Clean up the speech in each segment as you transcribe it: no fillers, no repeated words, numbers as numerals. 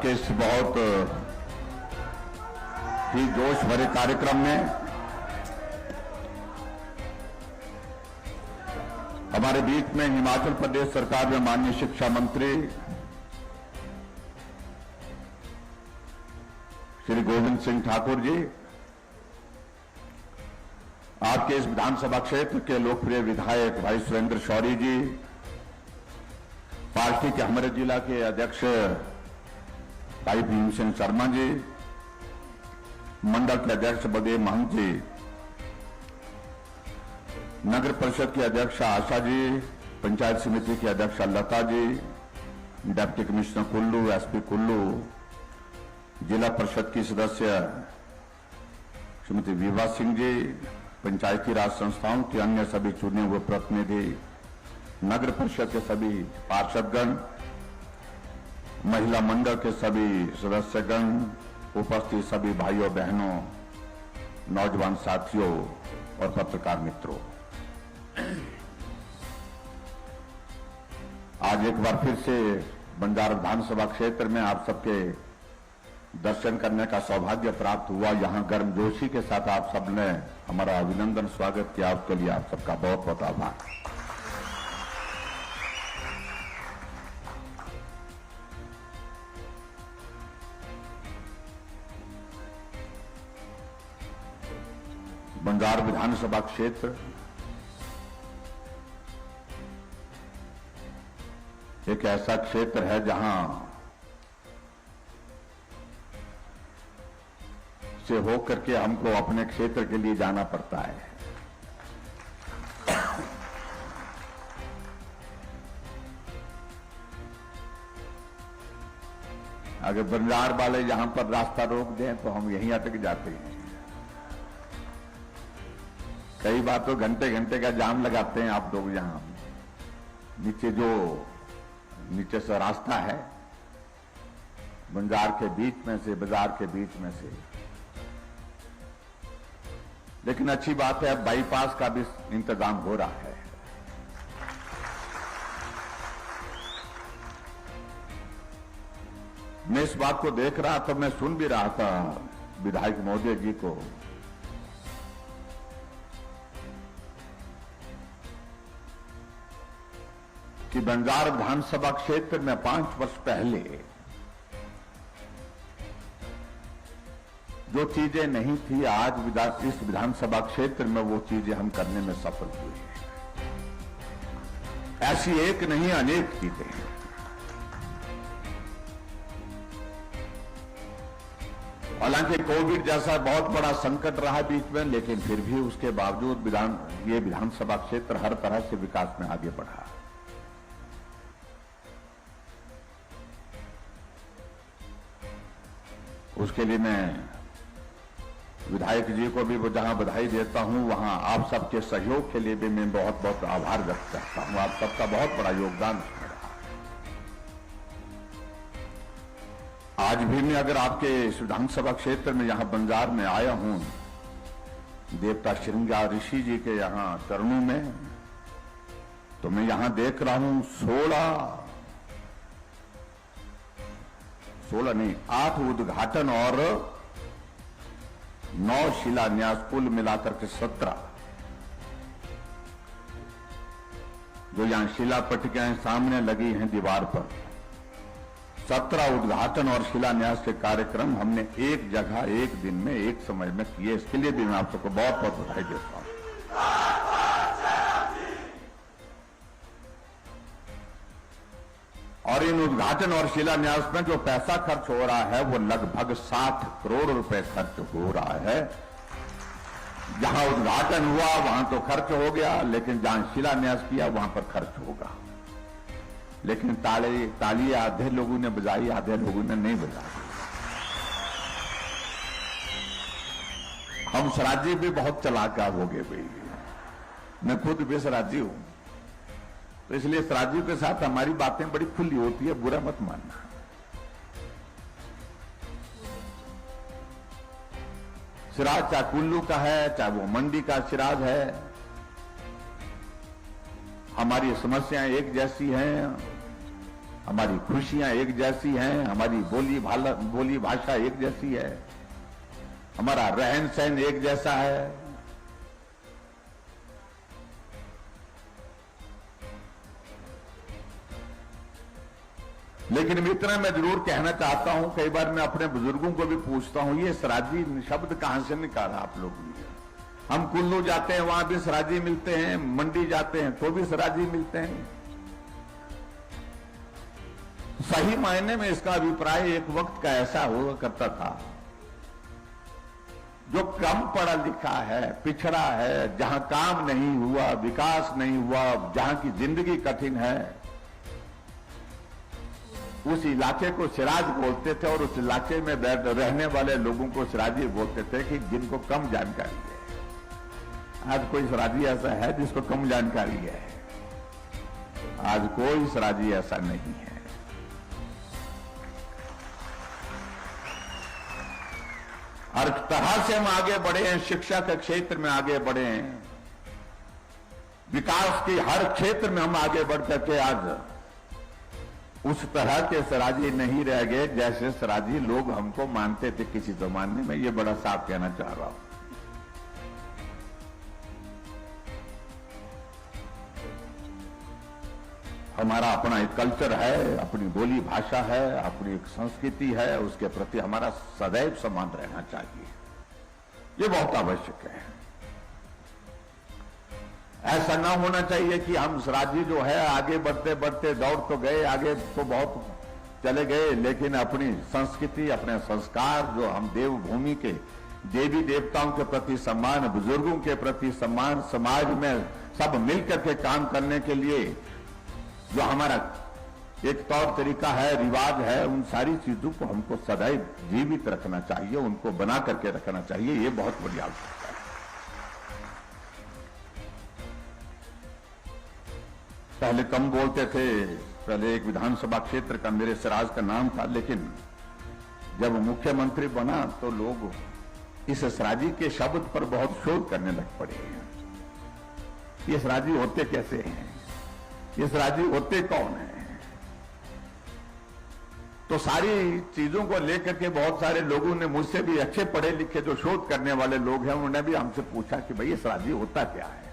के इस बहुत ही जोश भरे कार्यक्रम में हमारे बीच में हिमाचल प्रदेश सरकार में माननीय शिक्षा मंत्री श्री गोविंद सिंह ठाकुर जी, आपके इस विधानसभा क्षेत्र के लोकप्रिय विधायक भाई सुरेंद्र शौरी जी, पार्टी के हमारे जिला के अध्यक्ष भाई भीम सिंह शर्मा जी, मंडल के अध्यक्ष बलदेव महंत जी, नगर परिषद के अध्यक्ष आशा जी, पंचायत समिति के अध्यक्ष Lata ji, deputy commissioner Kullu, SP Kullu, जिला परिषद की सदस्य श्रीमती विभा सिंह जी, पंचायती राज संस्थाओं के अन्य सभी चुने हुए प्रतिनिधि, नगर परिषद के सभी पार्षदगण, महिला मंडल के सभी सदस्यगण, उपस्थित सभी भाइयों बहनों, नौजवान साथियों और पत्रकार मित्रों, आज एक बार फिर से बंजारा विधानसभा क्षेत्र में आप सबके दर्शन करने का सौभाग्य प्राप्त हुआ। यहां गर्मजोशी के साथ आप सबने हमारा अभिनंदन स्वागत किया, उसके लिए आप सबका बहुत बहुत आभार। बंजारा विधानसभा क्षेत्र एक ऐसा क्षेत्र है जहां से होकर के हमको अपने क्षेत्र के लिए जाना पड़ता है। अगर बंजार वाले यहां पर रास्ता रोक दें तो हम यहीं अटक जाते हैं। कई बार तो घंटे घंटे का जाम लगाते हैं आप लोग। यहां नीचे से रास्ता है बंजार के बीच में से, बाजार के बीच में से, लेकिन अच्छी बात है अब बाईपास का भी इंतजाम हो रहा है। मैं इस बात को देख रहा था, मैं सुन भी रहा था विधायक महोदय जी को कि बंजारा विधानसभा क्षेत्र में 5 वर्ष पहले जो चीजें नहीं थी, आज इस विधानसभा क्षेत्र में वो चीजें हम करने में सफल हुए हैं। ऐसी एक नहीं अनेक चीजें हैं। हालांकि कोविड जैसा बहुत बड़ा संकट रहा बीच में, लेकिन फिर भी उसके बावजूद ये विधानसभा क्षेत्र हर तरह से विकास में आगे बढ़ा। उसके लिए मैं विधायक जी को भी जहां बधाई देता हूं, वहां आप सबके सहयोग के लिए भी मैं बहुत बहुत आभार व्यक्त करता हूं। आप सबका बहुत बड़ा योगदान उसमें रहा। आज भी मैं अगर आपके इस विधानसभा क्षेत्र में यहां बंजार में आया हूं, देवता श्रृंगार ऋषि जी के यहां चरणों में, तो मैं यहां देख रहा हूं 16 नहीं 8 उद्घाटन और 9 शिलान्यास, कुल मिलाकर के 17 जो यहां शिला पट्टिकाएं सामने लगी हैं दीवार पर, 17 उद्घाटन और शिलान्यास के कार्यक्रम हमने एक जगह, एक दिन में, एक समय में किए। इसके लिए भी मैं आप सबको बहुत बहुत बधाई देता हूं। और इन उद्घाटन और शिलान्यास में जो पैसा खर्च हो रहा है वो लगभग 60 करोड़ रुपए खर्च हो रहा है। जहां उद्घाटन हुआ वहां तो खर्च हो गया, लेकिन जहां शिलान्यास किया वहां पर खर्च होगा। लेकिन ताली आधे लोगों ने बजाई, आधे लोगों ने नहीं बजाई। हम सराजी भी बहुत चलाका हो गए भाई, मैं खुद भी सराजी हूं, तो इसलिए सराजियों के साथ हमारी बातें बड़ी खुली होती है, बुरा मत मानना। सिराज चाहे कुल्लू का है, चाहे वो मंडी का सिराज है, हमारी समस्याएं एक जैसी हैं। हमारी खुशियां एक जैसी हैं, हमारी बोली भाषा एक जैसी है, हमारा रहन सहन एक जैसा है। लेकिन इतना मैं जरूर कहना चाहता हूं, कई बार मैं अपने बुजुर्गों को भी पूछता हूं, ये सराजी शब्द कहां से निकाला आप लोगों ने? हम कुल्लू जाते हैं, वहां भी सराजी मिलते हैं, मंडी जाते हैं तो भी सराजी मिलते हैं। सही मायने में इसका अभिप्राय एक वक्त का ऐसा हुआ करता था, जो कम पढ़ा लिखा है, पिछड़ा है, जहां काम नहीं हुआ, विकास नहीं हुआ, जहां की जिंदगी कठिन है, उस इलाके को सिराज बोलते थे और उस इलाके में रहने वाले लोगों को सिराजी बोलते थे कि जिनको कम जानकारी है। आज कोई सिराजी ऐसा है जिसको कम जानकारी है? आज कोई सिराजी ऐसा नहीं है। हर तरह से हम आगे बढ़े हैं, शिक्षा के क्षेत्र में आगे बढ़े हैं, विकास के हर क्षेत्र में हम आगे बढ़ करके आज उस तरह के सराजी नहीं रह गए जैसे सराजी लोग हमको मानते थे किसी जमाने में। ये बड़ा साफ कहना चाह रहा हूं। हमारा अपना एक कल्चर है, अपनी बोली भाषा है, अपनी एक संस्कृति है, उसके प्रति हमारा सदैव सम्मान रहना चाहिए। ये बहुत आवश्यक है। ऐसा ना होना चाहिए कि हम सराजी जो है आगे बढ़ते बढ़ते दौड़ तो गए, आगे तो बहुत चले गए, लेकिन अपनी संस्कृति, अपने संस्कार, जो हम देवभूमि के देवी देवताओं के प्रति सम्मान, बुजुर्गों के प्रति सम्मान, समाज में सब मिलकर के काम करने के लिए जो हमारा एक तौर तरीका है, रिवाज है, उन सारी चीजों को हमको सदैव जीवित रखना चाहिए, उनको बना करके रखना चाहिए। ये बहुत बड़ी आवश्यकता है। पहले कम बोलते थे, पहले एक विधानसभा क्षेत्र का मेरे सिराज का नाम था, लेकिन जब मुख्यमंत्री बना तो लोग इस सिराजी के शब्द पर बहुत शोध करने लग पड़े। ये सिराजी होते कैसे हैं? ये सराजी होते कौन है? तो सारी चीजों को लेकर के बहुत सारे लोगों ने, मुझसे भी अच्छे पढ़े लिखे जो शोध करने वाले लोग हैं, उन्होंने भी हमसे पूछा कि भाई ये सराजी होता क्या है?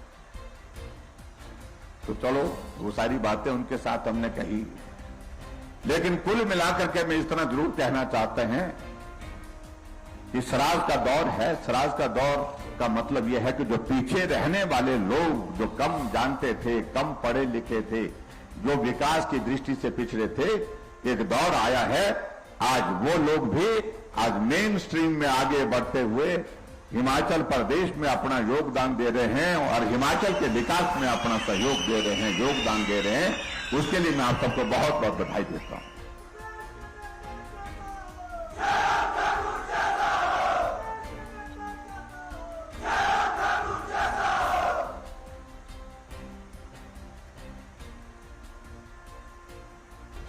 तो चलो वो सारी बातें उनके साथ हमने कही, लेकिन कुल मिलाकर के मैं इतना जरूर कहना चाहते हैं कि सराज का दौर है। सराज का दौर का मतलब यह है कि जो पीछे रहने वाले लोग, जो कम जानते थे, कम पढ़े लिखे थे, जो विकास की दृष्टि से पिछड़े थे, एक दौर आया है। आज वो लोग भी आज मेन स्ट्रीम में आगे बढ़ते हुए हिमाचल प्रदेश में अपना योगदान दे रहे हैं और हिमाचल के विकास में अपना सहयोग दे रहे हैं, योगदान दे रहे हैं। उसके लिए मैं आप सबको बहुत बहुत बधाई देता हूं।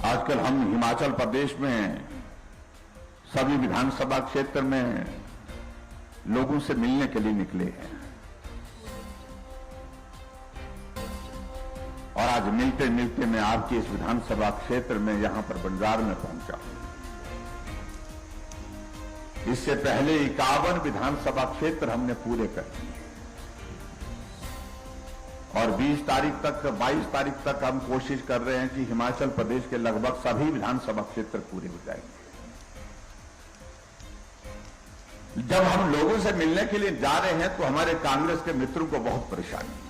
आजकल हम हिमाचल प्रदेश में सभी विधानसभा क्षेत्र में लोगों से मिलने के लिए निकले हैं और आज मिलते मिलते मैं आपके इस विधानसभा क्षेत्र में यहां पर बंजार में पहुंचा हूं। इससे पहले 51 विधानसभा क्षेत्र हमने पूरे कर दिए और 20 तारीख तक, 22 तारीख तक हम कोशिश कर रहे हैं कि हिमाचल प्रदेश के लगभग सभी विधानसभा क्षेत्र पूरे हो जाएंगे। जब हम लोगों से मिलने के लिए जा रहे हैं तो हमारे कांग्रेस के मित्रों को बहुत परेशानी है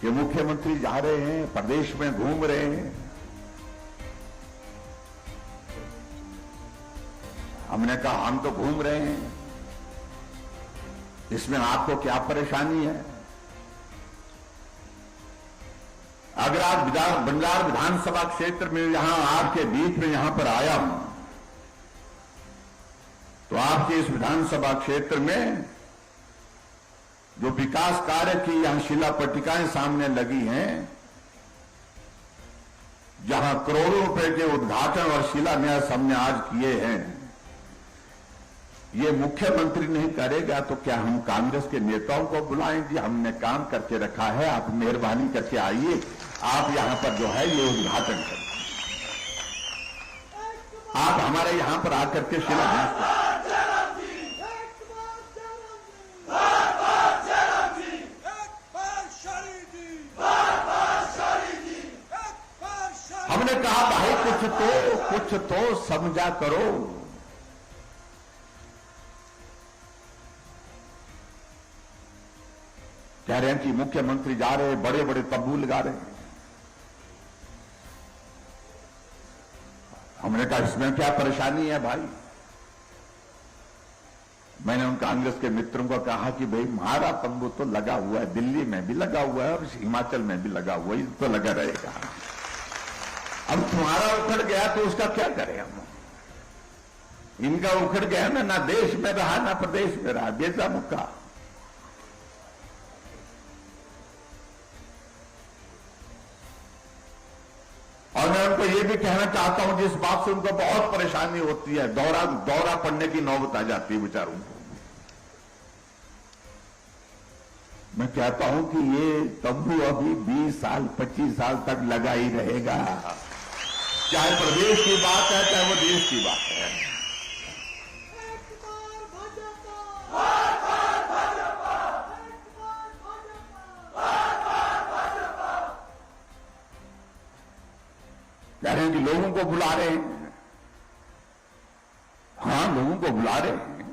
कि मुख्यमंत्री जा रहे हैं, प्रदेश में घूम रहे हैं। हमने कहा हम तो घूम रहे हैं, इसमें आपको क्या परेशानी है? अगर आज बंजार विधानसभा क्षेत्र में यहां आपके बीच में यहां पर आया हूं तो आपके इस विधानसभा क्षेत्र में जो विकास कार्य की यहां शिला पट्टिकाएं सामने लगी हैं, जहां करोड़ों रुपए के उद्घाटन और शिलान्यास हमने आज किए हैं, ये मुख्यमंत्री नहीं करेगा तो क्या हम कांग्रेस के नेताओं को बुलाएं? जी हमने काम करके रखा है, आप मेहरबानी करके आइए, आप यहां पर जो है ये उद्घाटन करें। आप हमारे यहां पर आकर के शिलान्यास करें। हमने कहा भाई कुछ तो समझा करो। कह रहे हैं कि मुख्यमंत्री जा रहे हैं, बड़े बड़े तंबू लगा रहे हैं। हमने कहा इसमें क्या परेशानी है भाई। मैंने उन कांग्रेस के मित्रों को कहा कि भाई हमारा तंबू तो लगा हुआ है, दिल्ली में भी लगा हुआ है और हिमाचल में भी लगा हुआ है, तो लगा रहेगा। अब तुम्हारा उखड़ गया तो उसका क्या करें हम। इनका उखड़ गया ना देश में रहा ना प्रदेश में रहा, बेचा मुक्का। और मैं उनको ये भी कहना चाहता हूं जिस बात से उनको बहुत परेशानी होती है, दौरा पड़ने की नौबत आ जाती है बेचारों को। मैं कहता हूं कि ये तंबू अभी 20 साल 25 साल तक लगा ही रहेगा, चाहे प्रदेश की बात है चाहे वो देश की बात है। कह रहे हैं कि लोगों को बुला रहे हैं। हाँ, लोगों को बुला रहे हैं,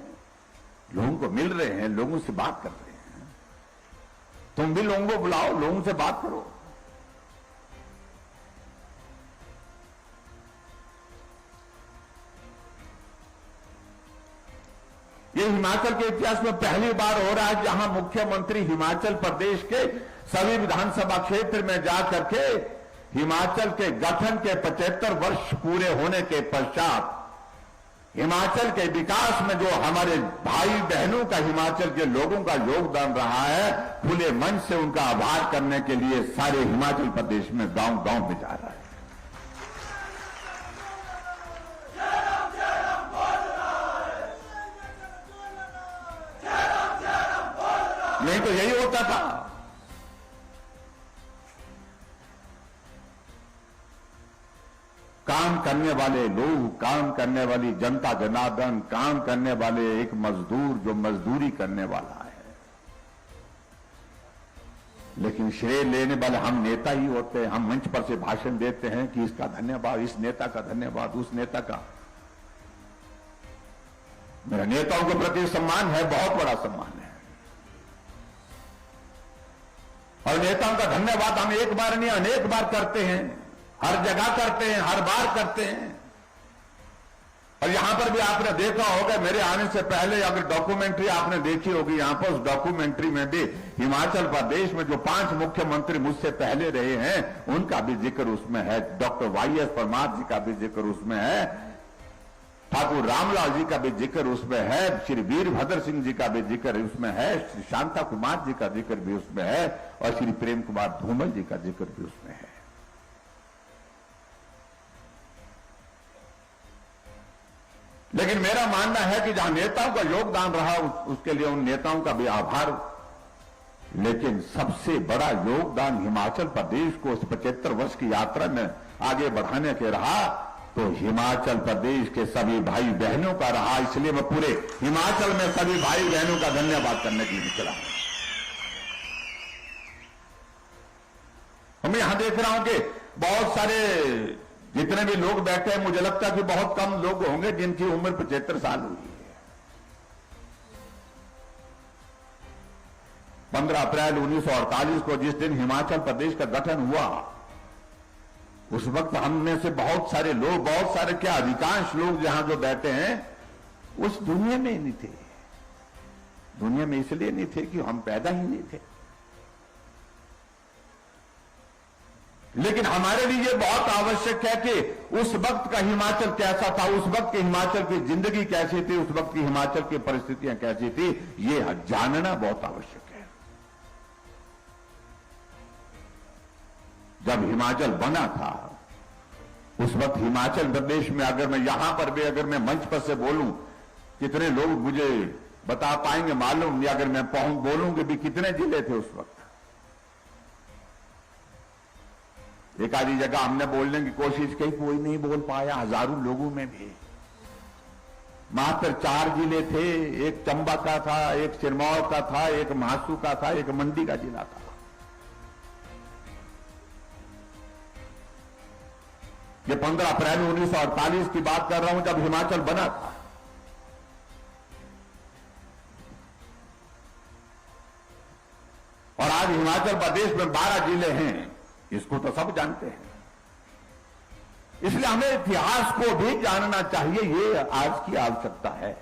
लोगों को मिल रहे हैं, लोगों से बात कर रहे हैं। तुम भी लोगों को बुलाओ, लोगों से बात करो। ये हिमाचल के इतिहास में पहली बार हो रहा है जहां मुख्यमंत्री हिमाचल प्रदेश के सभी विधानसभा क्षेत्र में जाकर के हिमाचल के गठन के 75 वर्ष पूरे होने के पश्चात हिमाचल के विकास में जो हमारे भाई बहनों का, हिमाचल के लोगों का योगदान रहा है, खुले मन से उनका आभार करने के लिए सारे हिमाचल प्रदेश में गांव गांव में जा रहा है। नहीं तो यही होता था। काम करने वाले लोग, काम करने वाली जनता जनार्दन, काम करने वाले एक मजदूर जो मजदूरी करने वाला है, लेकिन श्रेय लेने वाले हम नेता ही होते हैं। हम मंच पर से भाषण देते हैं कि इसका धन्यवाद, इस नेता का धन्यवाद, उस नेता का। मेरा नेताओं के प्रति सम्मान है, बहुत बड़ा सम्मान है, और नेताओं का धन्यवाद हम एक बार नहीं अनेक बार करते हैं, हर जगह करते हैं, हर बार करते हैं। और यहां पर भी आपने देखा होगा, मेरे आने से पहले अगर डॉक्यूमेंट्री आपने देखी होगी, यहां पर उस डॉक्यूमेंट्री में भी हिमाचल प्रदेश में जो 5 मुख्यमंत्री मुझसे पहले रहे हैं उनका भी जिक्र उसमें है। डॉक्टर वाईएस परमार जी का भी जिक्र उसमें है, ठाकुर रामलाल जी का भी जिक्र उसमें है, श्री वीरभद्र सिंह जी का भी जिक्र उसमें है, श्री शांता कुमार जी का जिक्र भी उसमें है, और श्री प्रेम कुमार धूमल जी का जिक्र भी उसमें है। लेकिन मेरा मानना है कि जहां नेताओं का योगदान रहा उसके लिए उन नेताओं का भी आभार, लेकिन सबसे बड़ा योगदान हिमाचल प्रदेश को उस 75 वर्ष की यात्रा में आगे बढ़ाने के रहा तो हिमाचल प्रदेश के सभी भाई बहनों का रहा। इसलिए मैं पूरे हिमाचल में सभी भाई बहनों का धन्यवाद करने के लिए निकला हूं। मैं यहां देख रहा हूं कि बहुत सारे जितने भी लोग बैठे हैं, मुझे लगता है कि बहुत कम लोग होंगे जिनकी उम्र 75 साल हुई है। 15 अप्रैल 1948 को जिस दिन हिमाचल प्रदेश का गठन हुआ, उस वक्त हम में से बहुत सारे लोग, बहुत सारे क्या अधिकांश लोग जहां जो बैठे हैं उस दुनिया में ही नहीं थे। दुनिया में इसलिए नहीं थे कि हम पैदा ही नहीं थे। लेकिन हमारे लिए ये बहुत आवश्यक है कि उस वक्त का हिमाचल कैसा था, उस वक्त की हिमाचल की जिंदगी कैसी थी, उस वक्त की हिमाचल की परिस्थितियां कैसी थी, ये जानना बहुत आवश्यक है। जब हिमाचल बना था उस वक्त हिमाचल प्रदेश में, अगर मैं यहां पर भी अगर मैं मंच पर से बोलूं, कितने लोग मुझे बता पाएंगे मालूम, या अगर मैं बोलूंगी भी कितने जिले थे उस वक्त। एक आधी जगह हमने बोलने की कोशिश की, कोई नहीं बोल पाया, हजारों लोगों में भी। मात्र 4 जिले थे, एक चंबा का था, एक सिरमौर का था, एक महासू का था, एक मंडी का जिला था। ये 15 अप्रैल 1948 की बात कर रहा हूं, जब हिमाचल बना था। और आज हिमाचल प्रदेश में 12 जिले हैं, इसको तो सब जानते हैं। इसलिए हमें इतिहास को भी जानना चाहिए, ये आज की आवश्यकता है।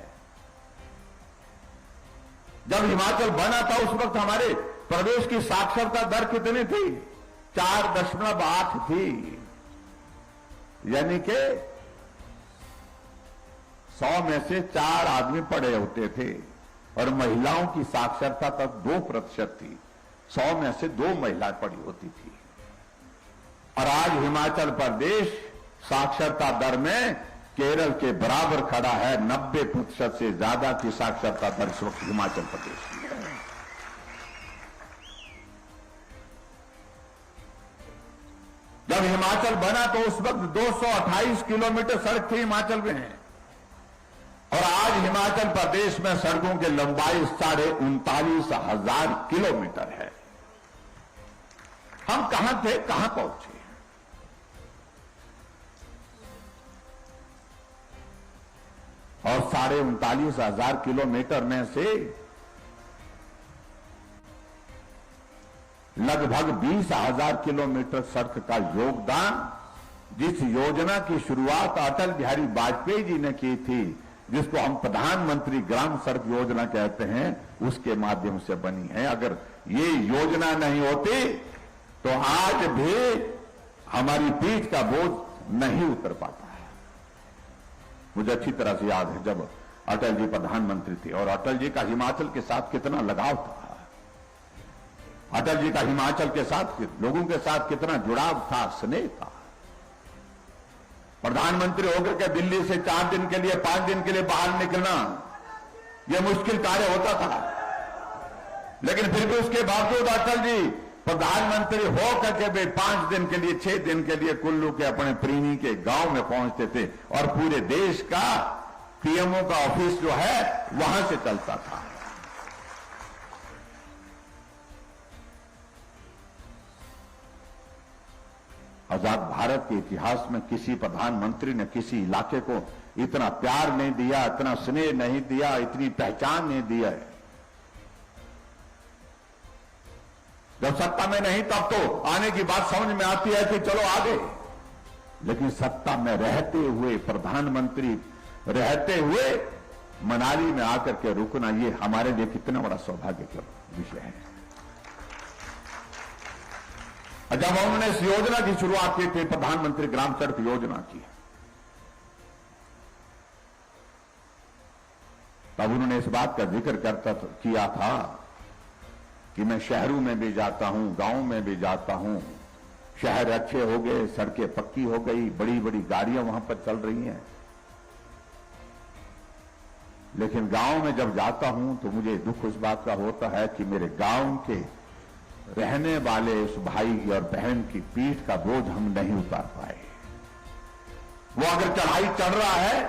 जब हिमाचल बना था उस वक्त हमारे प्रदेश की साक्षरता दर कितनी थी? 4.8 थी। यानी कि 100 में से 4 आदमी पढ़े होते थे, और महिलाओं की साक्षरता तक 2% थी। 100 में से 2 महिलाएं पढ़ी होती थी। और आज हिमाचल प्रदेश साक्षरता दर में केरल के बराबर खड़ा है। 90% से ज्यादा की साक्षरता दर इस वक्त हिमाचल प्रदेश की है। जब हिमाचल बना तो उस वक्त 228 किलोमीटर सड़क थी हिमाचल में, और आज हिमाचल प्रदेश में सड़कों की लंबाई 39,500 किलोमीटर है। हम कहां थे, कहां पहुंचे? और 39,500 किलोमीटर में से लगभग 20,000 किलोमीटर सड़क का योगदान, जिस योजना की शुरुआत अटल बिहारी वाजपेयी जी ने की थी, जिसको हम प्रधानमंत्री ग्राम सड़क योजना कहते हैं, उसके माध्यम से बनी है। अगर ये योजना नहीं होती तो आज भी हमारी पीठ का बोझ नहीं उतर पाता है। मुझे अच्छी तरह से याद है जब अटल जी प्रधानमंत्री थे, और अटल जी का हिमाचल के साथ कितना लगाव था। अटल जी का हिमाचल के साथ, लोगों के साथ कितना जुड़ाव था, स्नेह था। प्रधानमंत्री होकर के दिल्ली से 4 दिन के लिए, 5 दिन के लिए बाहर निकलना यह मुश्किल कार्य होता था, लेकिन फिर भी उसके बावजूद अटल जी प्रधानमंत्री हो करके भी 5 दिन के लिए, 6 दिन के लिए कुल्लू के अपने प्रीणी के गांव में पहुंचते थे, और पूरे देश का पीएमओ का ऑफिस जो है वहां से चलता था। आजाद भारत के इतिहास में किसी प्रधानमंत्री ने किसी इलाके को इतना प्यार नहीं दिया, इतना स्नेह नहीं दिया, इतनी पहचान नहीं दिया है। जब सत्ता में नहीं तब तो आने की बात समझ में आती है कि चलो आगे, लेकिन सत्ता में रहते हुए, प्रधानमंत्री रहते हुए मनाली में आकर के रुकना, ये हमारे लिए कितना बड़ा सौभाग्य का विषय है। जब उन्होंने इस योजना की शुरुआत की थी, प्रधानमंत्री ग्राम सड़क योजना की, तब उन्होंने इस बात का जिक्र किया था कि मैं शहरों में भी जाता हूं, गांव में भी जाता हूं, शहर अच्छे हो गए, सड़कें पक्की हो गई, बड़ी बड़ी गाड़ियां वहां पर चल रही हैं, लेकिन गांव में जब जाता हूं तो मुझे दुख उस बात का होता है कि मेरे गांव के रहने वाले उस भाई और बहन की पीठ का बोझ हम नहीं उतार पाए। वो अगर चढ़ाई चढ़ रहा है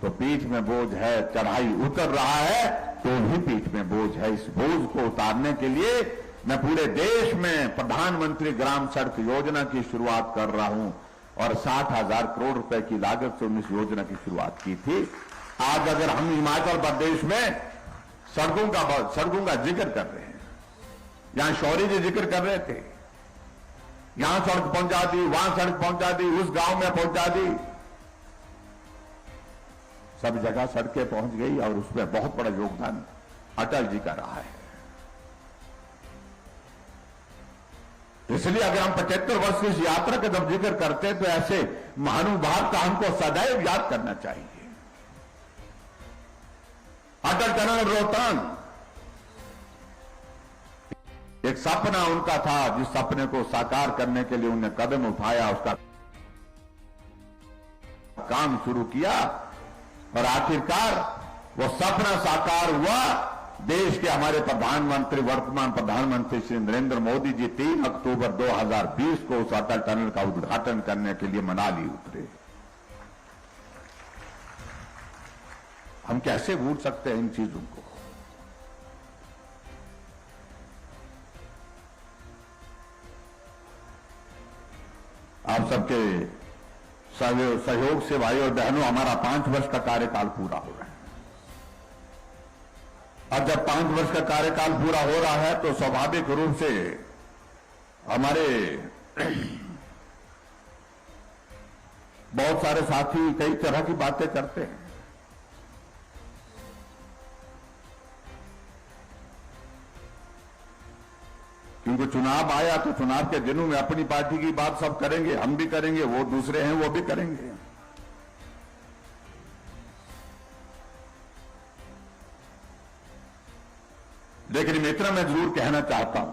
तो पीठ में बोझ है, चढ़ाई उतर रहा है तो भी पीठ में बोझ है। इस बोझ को उतारने के लिए मैं पूरे देश में प्रधानमंत्री ग्राम सड़क योजना की शुरुआत कर रहा हूं, और 60,000 करोड़ रुपए की लागत से इस योजना की शुरुआत की थी। आज अगर हम हिमाचल प्रदेश में सड़कों का जिक्र कर रहे हैं, यहां शौर्य जी जिक्र कर रहे थे, यहां सड़क पहुंचा दी, वहां सड़क पहुंचा दी, उस गांव में पहुंचा दी, सब जगह सड़कें पहुंच गई, और उसमें बहुत बड़ा योगदान अटल जी का रहा है। इसलिए अगर हम 75 वर्ष की इस यात्रा का जब जिक्र करते हैं तो ऐसे महानुभाव का हमको सदैव याद करना चाहिए। अटल टनल रोहतांग एक सपना उनका था, जिस सपने को साकार करने के लिए उन्हें कदम उठाया, उसका काम शुरू किया, और आखिरकार वो सपना साकार हुआ। देश के हमारे प्रधानमंत्री, वर्तमान प्रधानमंत्री श्री नरेंद्र मोदी जी 3 अक्टूबर 2020 को उस अटल टनल का उद्घाटन करने के लिए मनाली उतरे। हम कैसे भूल सकते हैं इन चीजों को। आप सबके सहयोग से भाई और बहनों हमारा 5 वर्ष का कार्यकाल पूरा हो रहा है। और जब 5 वर्ष का कार्यकाल पूरा हो रहा है तो स्वाभाविक रूप से हमारे बहुत सारे साथी कई तरह की बातें करते हैं। क्योंकि चुनाव आया तो चुनाव के दिनों में अपनी पार्टी की बात सब करेंगे, हम भी करेंगे, वो दूसरे हैं वो भी करेंगे। लेकिन मित्र, मैं जरूर कहना चाहता हूं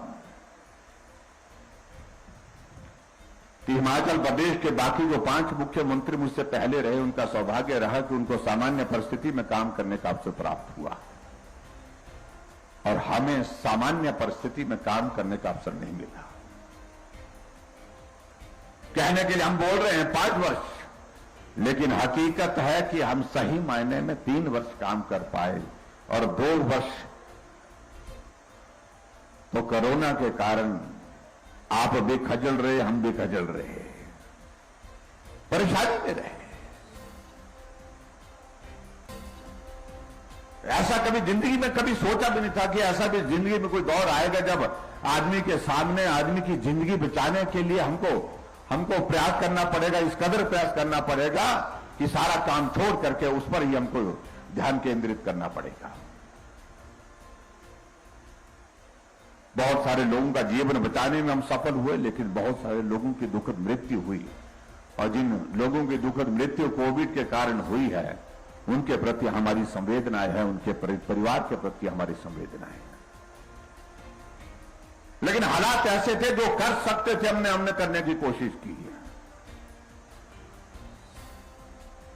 कि हिमाचल प्रदेश के बाकी जो 5 मुख्यमंत्री मुझसे पहले रहे, उनका सौभाग्य रहा कि उनको सामान्य परिस्थिति में काम करने का अवसर प्राप्त हुआ और हमें सामान्य परिस्थिति में काम करने का अवसर नहीं मिला। कहने के लिए हम बोल रहे हैं 5 वर्ष, लेकिन हकीकत है कि हम सही मायने में 3 वर्ष काम कर पाए और 2 वर्ष तो कोरोना के कारण आप भी खजल रहे, हम भी खजल रहे, परेशानी में रहे। ऐसा कभी जिंदगी में कभी सोचा भी नहीं था कि ऐसा भी जिंदगी में कोई दौर आएगा जब आदमी के सामने आदमी की जिंदगी बचाने के लिए हमको प्रयास करना पड़ेगा, इस कदर प्रयास करना पड़ेगा कि सारा काम छोड़ करके उस पर ही हमको ध्यान केंद्रित करना पड़ेगा। बहुत सारे लोगों का जीवन बचाने में हम सफल हुए, लेकिन बहुत सारे लोगों की दुखद मृत्यु हुई और जिन लोगों की दुखद मृत्यु कोविड के कारण हुई है उनके प्रति हमारी संवेदनाएं हैं, उनके परिवार के प्रति हमारी संवेदनाएं हैं। लेकिन हालात ऐसे थे जो कर सकते थे हमने करने की कोशिश की है।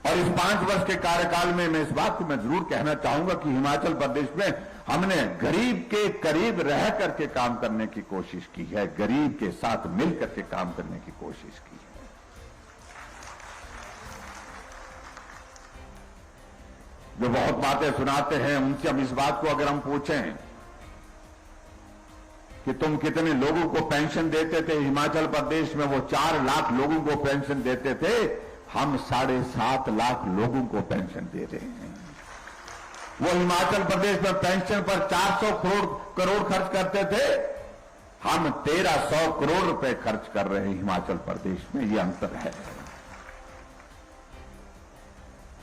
और इस 5 वर्ष के कार्यकाल में मैं इस बात को मैं जरूर कहना चाहूंगा कि हिमाचल प्रदेश में हमने गरीब के करीब रह करके काम करने की कोशिश की है, गरीब के साथ मिल करके काम करने की कोशिश की है। जो बहुत बातें सुनाते हैं उनसे हम इस बात को अगर हम पूछें कि तुम कितने लोगों को पेंशन देते थे, हिमाचल प्रदेश में वो 4 लाख लोगों को पेंशन देते थे, हम 7.5 लाख लोगों को पेंशन दे रहे हैं। वो हिमाचल प्रदेश में पेंशन पर 400 करोड़ खर्च करते थे, हम 1300 करोड़ रुपए खर्च कर रहे हैं हिमाचल प्रदेश में। ये अंतर है।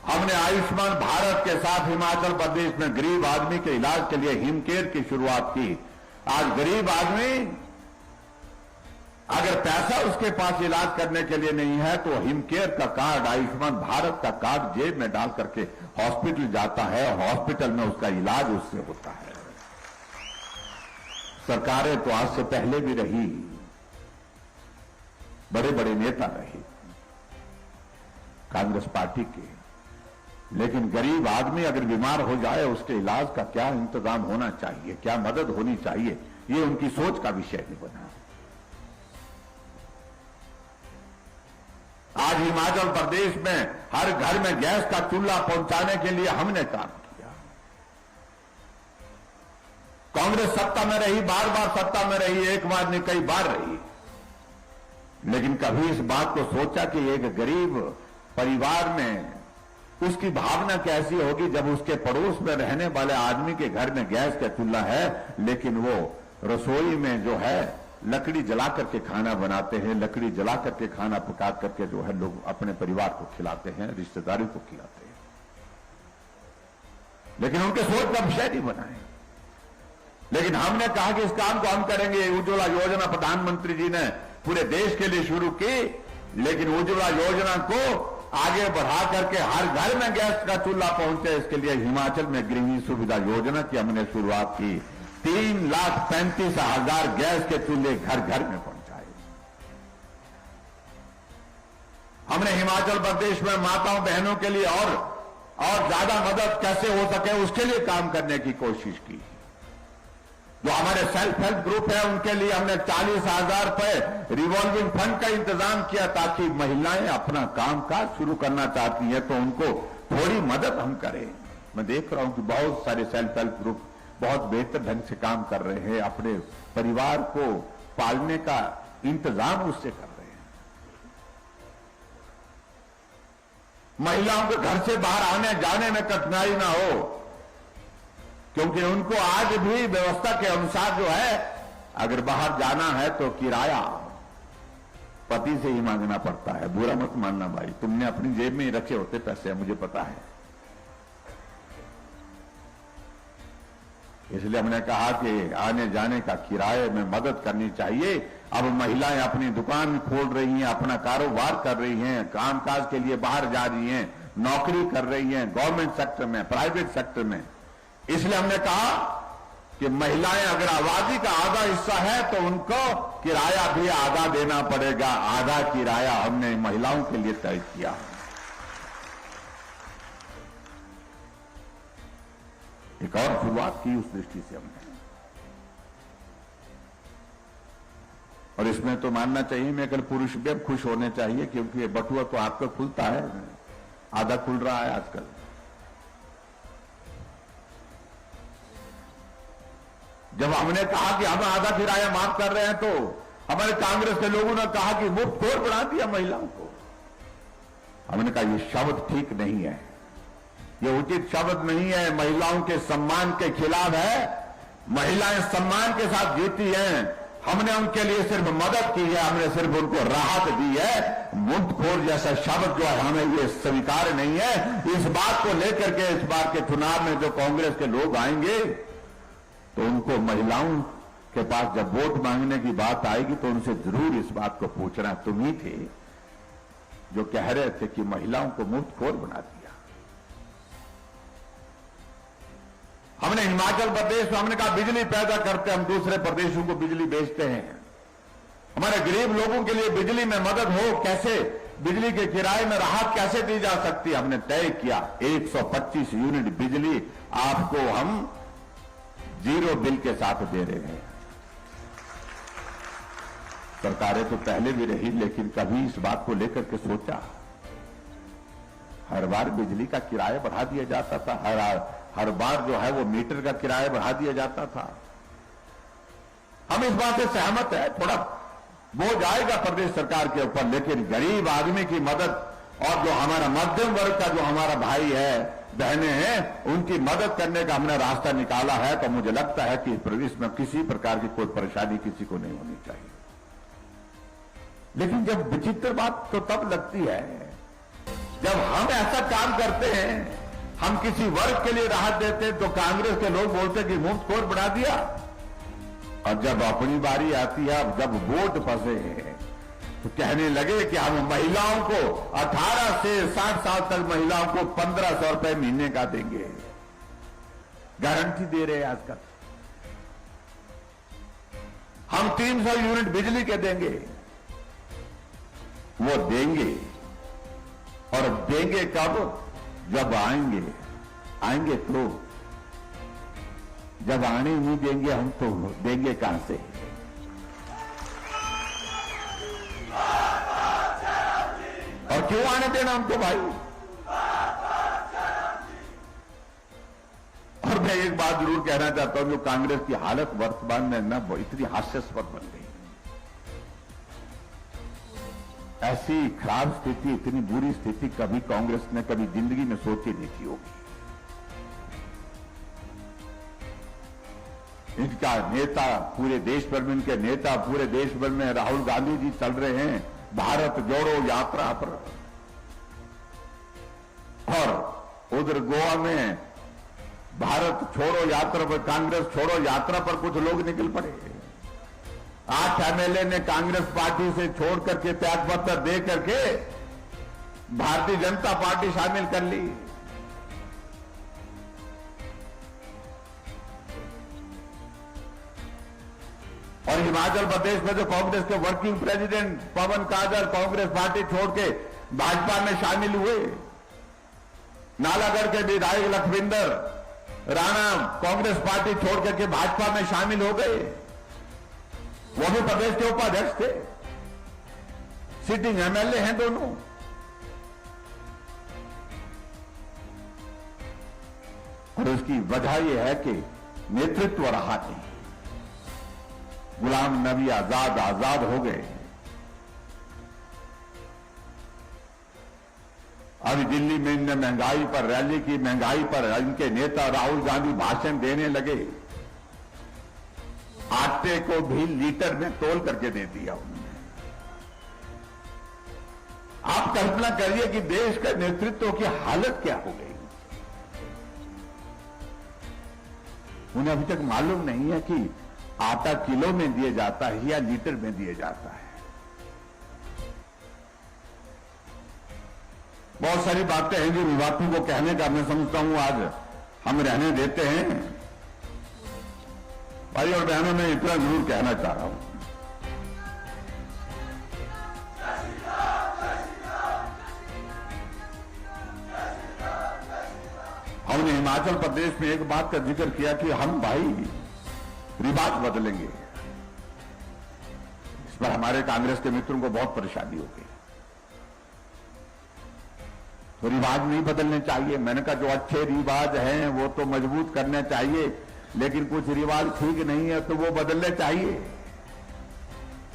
हमने आयुष्मान भारत के साथ हिमाचल प्रदेश में गरीब आदमी के इलाज के लिए हिमकेयर की शुरुआत की। आज गरीब आदमी अगर पैसा उसके पास इलाज करने के लिए नहीं है तो हिमकेयर का कार्ड, आयुष्मान भारत का कार्ड जेब में डाल करके हॉस्पिटल जाता है, हॉस्पिटल में उसका इलाज उससे होता है। सरकारें तो आज से पहले भी रही, बड़े बड़े नेता रहे कांग्रेस पार्टी के, लेकिन गरीब आदमी अगर बीमार हो जाए उसके इलाज का क्या इंतजाम होना चाहिए, क्या मदद होनी चाहिए, ये उनकी सोच का विषय नहीं बना। आज हिमाचल प्रदेश में हर घर में गैस का चूल्हा पहुंचाने के लिए हमने काम किया। कांग्रेस सत्ता में रही, बार बार सत्ता में रही, एक बार नहीं कई बार रही, लेकिन कभी इस बात को सोचा कि एक गरीब परिवार में उसकी भावना कैसी होगी जब उसके पड़ोस में रहने वाले आदमी के घर में गैस का चूल्हा है, लेकिन वो रसोई में जो है लकड़ी जला करके खाना बनाते हैं, लकड़ी जला करके खाना पका करके जो है लोग अपने परिवार को खिलाते हैं, रिश्तेदारों को खिलाते हैं, लेकिन उनके सोच का विषय नहीं बनाए। लेकिन हमने कहा कि इस काम को हम करेंगे। उज्ज्वला योजना प्रधानमंत्री जी ने पूरे देश के लिए शुरू की, लेकिन उज्ज्वला योजना को आगे बढ़ा करके हर घर में गैस का चूल्हा पहुंचे, इसके लिए हिमाचल में गृहिणी सुविधा योजना की हमने शुरुआत की। 3,35,000 गैस के चूल्हे घर घर में पहुंचाए। हमने हिमाचल प्रदेश में माताओं बहनों के लिए और ज्यादा मदद कैसे हो सके उसके लिए काम करने की कोशिश की। हमारे सेल्फ हेल्प ग्रुप है उनके लिए हमने 40,000 रुपए रिवॉल्विंग फंड का इंतजाम किया ताकि महिलाएं अपना कामकाज शुरू करना चाहती हैं तो उनको थोड़ी मदद हम करें। मैं देख रहा हूं कि बहुत सारे सेल्फ हेल्प ग्रुप बहुत बेहतर ढंग से काम कर रहे हैं, अपने परिवार को पालने का इंतजाम उससे कर रहे हैं। महिलाओं के घर से बाहर आने जाने में कठिनाई ना हो, क्योंकि उनको आज भी व्यवस्था के अनुसार जो है अगर बाहर जाना है तो किराया पति से ही मांगना पड़ता है। बुरा मत मानना भाई, तुमने अपनी जेब में ही रखे होते पैसे, मुझे पता है। इसलिए हमने कहा कि आने जाने का किराए में मदद करनी चाहिए। अब महिलाएं अपनी दुकान खोल रही हैं, अपना कारोबार कर रही हैं, कामकाज के लिए बाहर जा रही हैं, नौकरी कर रही हैं गवर्नमेंट सेक्टर में, प्राइवेट सेक्टर में। इसलिए हमने कहा कि महिलाएं अगर आबादी का आधा हिस्सा है तो उनको किराया भी आधा देना पड़ेगा। आधा किराया हमने महिलाओं के लिए तय किया। एक और शुरुआत की उस दृष्टि से हमने, और इसमें तो मानना चाहिए मैं कल पुरुष भी खुश होने चाहिए, क्योंकि ये बटुआ तो आपका खुलता है, आधा खुल रहा है आजकल। जब हमने कहा कि हम आधा किराया माफ कर रहे हैं तो हमारे कांग्रेस के लोगों ने कहा कि मुफ्त खोर बना दिया महिलाओं को। हमने कहा ये शब्द ठीक नहीं है, ये उचित शब्द नहीं है, महिलाओं के सम्मान के खिलाफ है। महिलाएं सम्मान के साथ जीती हैं, हमने उनके लिए सिर्फ मदद की है, हमने सिर्फ उनको राहत दी है। मुफ्तखोर जैसा शब्द जो है हमें ये स्वीकार नहीं है। इस बात को लेकर के इस बार के चुनाव में जो कांग्रेस के लोग आएंगे तो उनको महिलाओं के पास जब वोट मांगने की बात आएगी तो उनसे जरूर इस बात को पूछना, तुम ही थे जो कह रहे थे कि महिलाओं को मुफ्तखोर बना दिया। हमने हिमाचल प्रदेश में हमने कहा बिजली पैदा करते हम दूसरे प्रदेशों को बिजली बेचते हैं, हमारे गरीब लोगों के लिए बिजली में मदद हो, कैसे बिजली के किराए में राहत कैसे दी जा सकती है। हमने तय किया 125 यूनिट बिजली आपको हम जीरो बिल के साथ दे रहे हैं। सरकारें तो पहले भी रही, लेकिन कभी इस बात को लेकर के सोचा। हर बार बिजली का किराया बढ़ा दिया जाता था, हर बार जो है वो मीटर का किराया बढ़ा दिया जाता था। हम इस बात से सहमत है, थोड़ा बोझ आएगा प्रदेश सरकार के ऊपर, लेकिन गरीब आदमी की मदद और जो हमारा मध्यम वर्ग का जो हमारा भाई है बहनें हैं उनकी मदद करने का हमने रास्ता निकाला है। तो मुझे लगता है कि इस प्रदेश में किसी प्रकार की कोई परेशानी किसी को नहीं होनी चाहिए। लेकिन जब विचित्र बात तो तब लगती है जब हम ऐसा काम करते हैं, हम किसी वर्ग के लिए राहत देते हैं तो कांग्रेस के लोग बोलते कि मुफ्तखोर बढ़ा दिया, और जब अपनी बारी आती है, अब जब वोट फंसे हैं तो कहने लगे कि हम महिलाओं को 18 से 60 साल तक महिलाओं को 1500 रुपए महीने का देंगे, गारंटी दे रहे हैं आजकल। हम 300 यूनिट बिजली के देंगे, वो देंगे, और देंगे कब? जब आएंगे तो, जब आने नहीं देंगे हम तो देंगे कहां से? और क्यों आने देना हमको भाई? और मैं एक बात जरूर कहना चाहता हूं, जो कांग्रेस की हालत वर्तमान में ना इतनी हास्यास्पद बन गई, ऐसी खराब स्थिति, इतनी बुरी स्थिति कभी कांग्रेस ने कभी जिंदगी में सोची नहीं थी होगी। इनका नेता पूरे देश भर में, इनके नेता पूरे देश भर में, राहुल गांधी जी चल रहे हैं भारत जोड़ो यात्रा पर, और उधर गोवा में भारत छोड़ो यात्रा पर, कांग्रेस छोड़ो यात्रा पर कुछ लोग निकल पड़े। 8 एमएलए ने कांग्रेस पार्टी से छोड़ करके त्यागपत्र दे करके भारतीय जनता पार्टी शामिल कर ली। और हिमाचल प्रदेश में जो कांग्रेस के working president Pawan Kajal Congress party छोड़ के भाजपा में शामिल हुए, नालागढ़ के विधायक लखविंदर राणा कांग्रेस पार्टी छोड़ करके भाजपा में शामिल हो गए। वो भी प्रदेश के उपाध्यक्ष थे, सिटिंग एमएलए हैं दोनों। और उसकी वजह यह है कि नेतृत्व रहा नहीं। गुलाम नबी आजाद हो गए। अभी दिल्ली में इनने महंगाई पर रैली की, महंगाई पर इनके नेता राहुल गांधी भाषण देने लगे, आटे को भी लीटर में तोल करके दे दिया उन्होंने। आप कल्पना करिए कि देश के नेतृत्व की हालत क्या हो गई। उन्हें अभी तक मालूम नहीं है कि आटा किलो में दिया जाता है या लीटर में दिया जाता है। बहुत सारी बातें हैं जिन बातों को कहने का मैं समझता हूं आज हम रहने देते हैं। भाई और बहनों, मैं इतना जरूर कहना चाह रहा हूं, हमने हिमाचल प्रदेश में एक बात का जिक्र किया कि हम भाई रिवाज बदलेंगे। इस पर हमारे कांग्रेस के मित्रों को बहुत परेशानी हो गई। तो रिवाज नहीं बदलने चाहिए। मैंने कहा जो अच्छे रिवाज हैं वो तो मजबूत करने चाहिए, लेकिन कुछ रिवाज ठीक नहीं है तो वो बदलने चाहिए।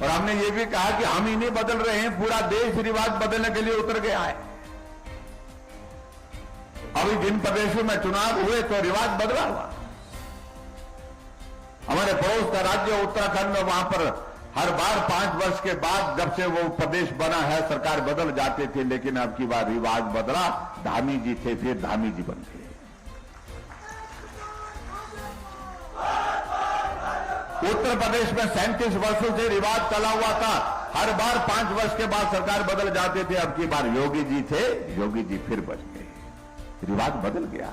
और हमने ये भी कहा कि हम ही नहीं बदल रहे हैं, पूरा देश रिवाज बदलने के लिए उतर गया है। अभी जिन प्रदेशों में चुनाव हुए तो रिवाज बदला हुआ। हमारे पड़ोस का राज्य उत्तराखंड में, वहां पर हर बार 5 वर्ष के बाद जब से वो प्रदेश बना है सरकार बदल जाते थे, लेकिन अब की बार रिवाज बदला। धामी जी थे, फिर धामी जी बन गए। उत्तर प्रदेश में 37 वर्षों से रिवाज चला हुआ था, हर बार 5 वर्ष के बाद सरकार बदल जाते थे। अब की बार योगी जी थे, योगी जी फिर बन गए, रिवाज बदल गया।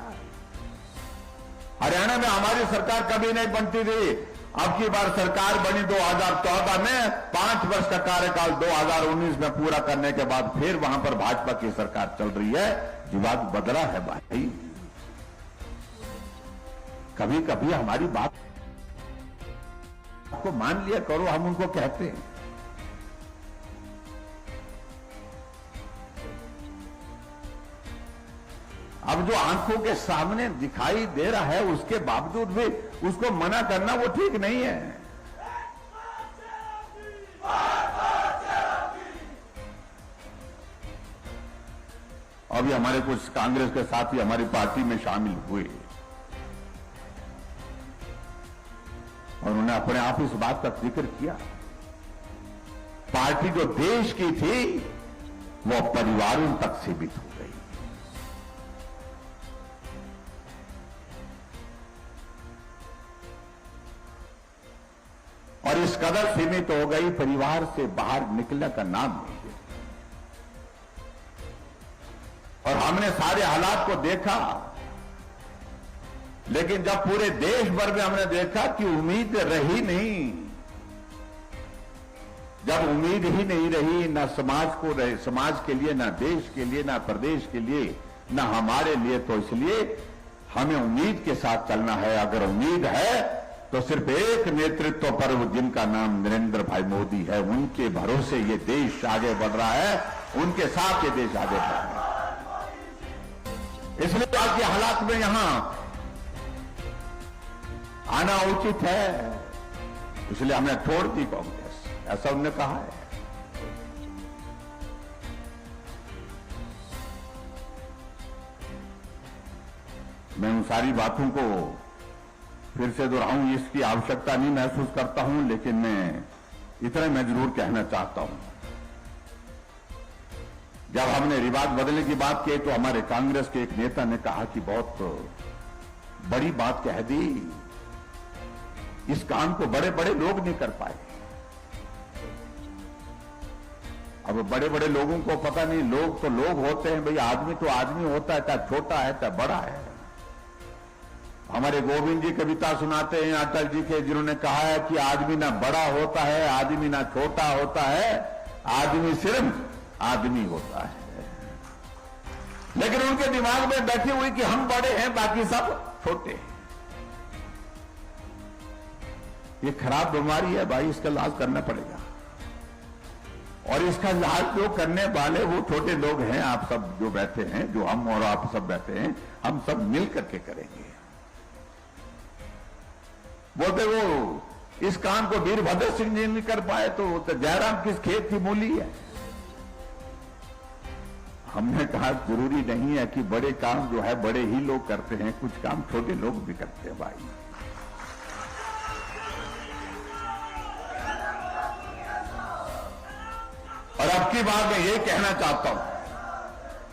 हरियाणा में हमारी सरकार कभी नहीं बनती थी, अब की बार सरकार बनी 2014 में, 5 वर्ष का कार्यकाल 2019 में पूरा करने के बाद फिर वहां पर भाजपा की सरकार चल रही है। रिवाज बदला है भाई। कभी कभी हमारी बात को मान लिया करो, हम उनको कहते हैं। अब जो आंखों के सामने दिखाई दे रहा है उसके बावजूद भी उसको मना करना वो ठीक नहीं है। अभी हमारे कुछ कांग्रेस के साथी हमारी पार्टी में शामिल हुए और उन्होंने अपने आप इस बात का जिक्र किया, पार्टी जो देश की थी वो परिवारों तक सीमित हो गई। और इस कदर सीमित हो गई, परिवार से बाहर निकलने का नाम नहीं है। और हमने सारे हालात को देखा, लेकिन जब पूरे देश भर में हमने देखा कि उम्मीद रही नहीं, जब उम्मीद ही नहीं रही, ना समाज को रहे, समाज के लिए, ना देश के लिए, ना प्रदेश के लिए, ना हमारे लिए, तो इसलिए हमें उम्मीद के साथ चलना है। अगर उम्मीद है तो सिर्फ एक नेतृत्व पर, जिनका नाम नरेंद्र भाई मोदी है, उनके भरोसे ये देश आगे बढ़ रहा है, उनके साथ ये देश आगे बढ़ रहा है। इसलिए आज के हालात में यहां आना उचित है, इसलिए हमने छोड़ दी कांग्रेस, ऐसा उन्होंने कहा है। मैं उन सारी बातों को फिर से दोहराऊं, इसकी आवश्यकता नहीं महसूस करता हूं, लेकिन मैं जरूर कहना चाहता हूं। जब हमने रिवाज बदलने की बात की तो हमारे कांग्रेस के एक नेता ने कहा कि बहुत बड़ी बात कह दी, इस काम को बड़े बड़े लोग नहीं कर पाए। अब बड़े बड़े लोगों को पता नहीं, लोग तो लोग होते हैं भाई, आदमी तो आदमी होता है, चाहे छोटा है चाहे बड़ा है। हमारे गोविंद जी कविता सुनाते हैं अटल जी के, जिन्होंने कहा है कि आदमी ना बड़ा होता है, आदमी ना छोटा होता है, आदमी सिर्फ आदमी होता है। लेकिन उनके दिमाग में बैठी हुई कि हम बड़े हैं, बाकी सब छोटे हैं। ये खराब बीमारी है भाई, इसका इलाज करना पड़ेगा। और इसका इलाज जो करने वाले वो छोटे लोग हैं, आप सब जो बैठे हैं, जो हम और आप सब बैठे हैं, हम सब मिल करके करेंगे। बोलते वो इस काम को वीरभद्र सिंह जी नहीं कर पाए तो जयराम किस खेत की मूली है। हमने कहा जरूरी नहीं है कि बड़े काम जो है बड़े ही लोग करते हैं, कुछ काम छोटे लोग भी करते हैं भाई। और अब की बात मैं ये कहना चाहता हूं,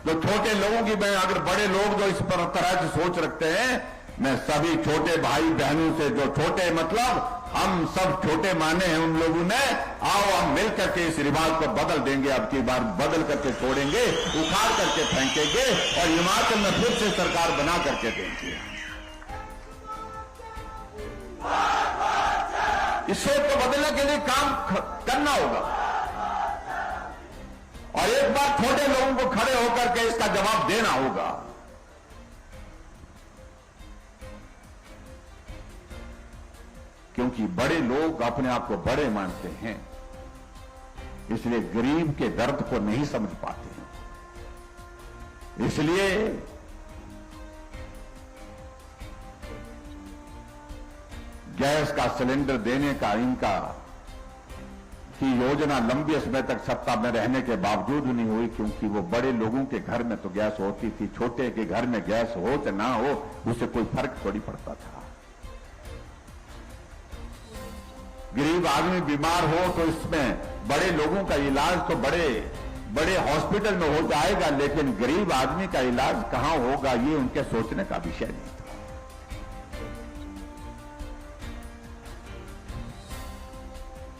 जो छोटे लोगों की, मैं अगर बड़े लोग जो इस पर तरह से सोच रखते हैं, मैं सभी छोटे भाई बहनों से, जो छोटे मतलब हम सब छोटे माने हैं उन लोगों ने, आओ हम मिल करके इस रिवाज को बदल देंगे। अब की बार बदल करके छोड़ेंगे, उखाड़ करके फेंकेंगे और हिमाचल में फिर से सरकार बना करके देंगे। इस सोच को बदलने के लिए काम करना होगा और एक बार छोटे लोगों को खड़े होकर के इसका जवाब देना होगा। क्योंकि बड़े लोग अपने आप को बड़े मानते हैं, इसलिए गरीब के दर्द को नहीं समझ पाते हैं। इसलिए गैस का सिलेंडर देने का इनका की योजना लंबे समय तक सत्ता में रहने के बावजूद नहीं हुई, क्योंकि वो बड़े लोगों के घर में तो गैस होती थी, छोटे के घर में गैस हो या ना हो उससे कोई फर्क थोड़ी पड़ता था। गरीब आदमी बीमार हो तो इसमें बड़े लोगों का इलाज तो बड़े बड़े हॉस्पिटल में हो जाएगा, लेकिन गरीब आदमी का इलाज कहां होगा ये उनके सोचने का विषय नहीं था।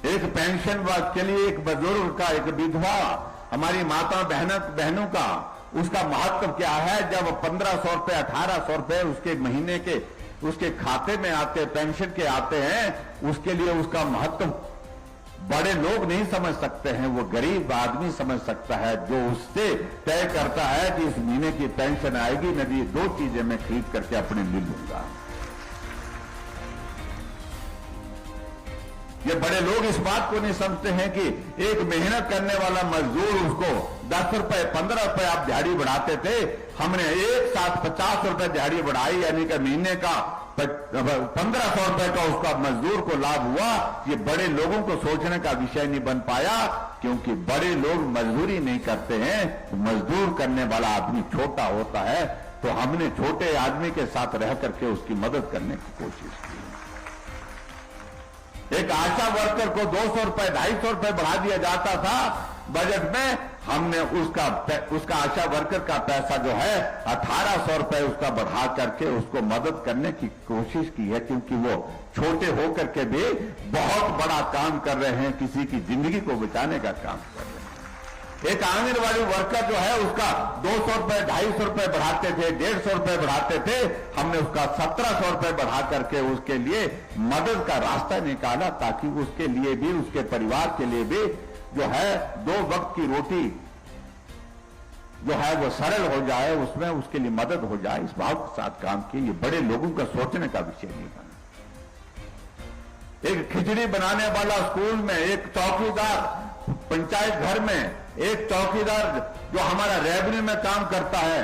एक पेंशन के लिए एक बुजुर्ग का, एक विधवा हमारी माता बहनों का, उसका महत्व क्या है। जब 1500 रुपए 1800 रुपए उसके महीने के उसके खाते में आते, पेंशन के आते हैं, उसके लिए उसका महत्व बड़े लोग नहीं समझ सकते हैं, वो गरीब आदमी समझ सकता है, जो उससे तय करता है कि इस महीने की पेंशन आएगी, नहीं दो चीजें मैं खरीद करके अपने लिए लूंगा। ये बड़े लोग इस बात को नहीं समझते हैं कि एक मेहनत करने वाला मजदूर, उसको 10 रुपए 15 रुपए आप दिहाड़ी बढ़ाते थे, हमने एक साथ 50 रुपए दिहाड़ी बढ़ाई, यानी कि महीने का 1500 रुपए का उसका मजदूर को लाभ हुआ। ये बड़े लोगों को सोचने का विषय नहीं बन पाया, क्योंकि बड़े लोग मजदूरी नहीं करते हैं, मजदूर करने वाला आदमी छोटा होता है। तो हमने छोटे आदमी के साथ रह करके उसकी मदद करने की कोशिश की। एक आशा वर्कर को 200 रुपए 250 रुपए बढ़ा दिया जाता था बजट में, हमने उसका आशा वर्कर का पैसा जो है 1800 रुपए उसका बढ़ा करके उसको मदद करने की कोशिश की है, क्योंकि वो छोटे होकर के भी बहुत बड़ा काम कर रहे हैं, किसी की जिंदगी को बचाने का काम कर रहे हैं। एक आंगनवाड़ी वर्कर जो है उसका 200 रुपए 250 रुपए बढ़ाते थे, 150 रुपए बढ़ाते थे, हमने उसका 1700 रुपए बढ़ा करके उसके लिए मदद का रास्ता निकाला, ताकि उसके लिए भी, उसके परिवार के लिए भी जो है 2 वक्त की रोटी जो है वो सरल हो जाए, उसमें उसके लिए मदद हो जाए, इस भाव के साथ काम किए। ये बड़े लोगों का सोचने का विषय नहीं बना। एक खिचड़ी बनाने वाला स्कूल में, एक चौकीदार पंचायत घर में, एक चौकीदार जो हमारा रेवेन्यू में काम करता है,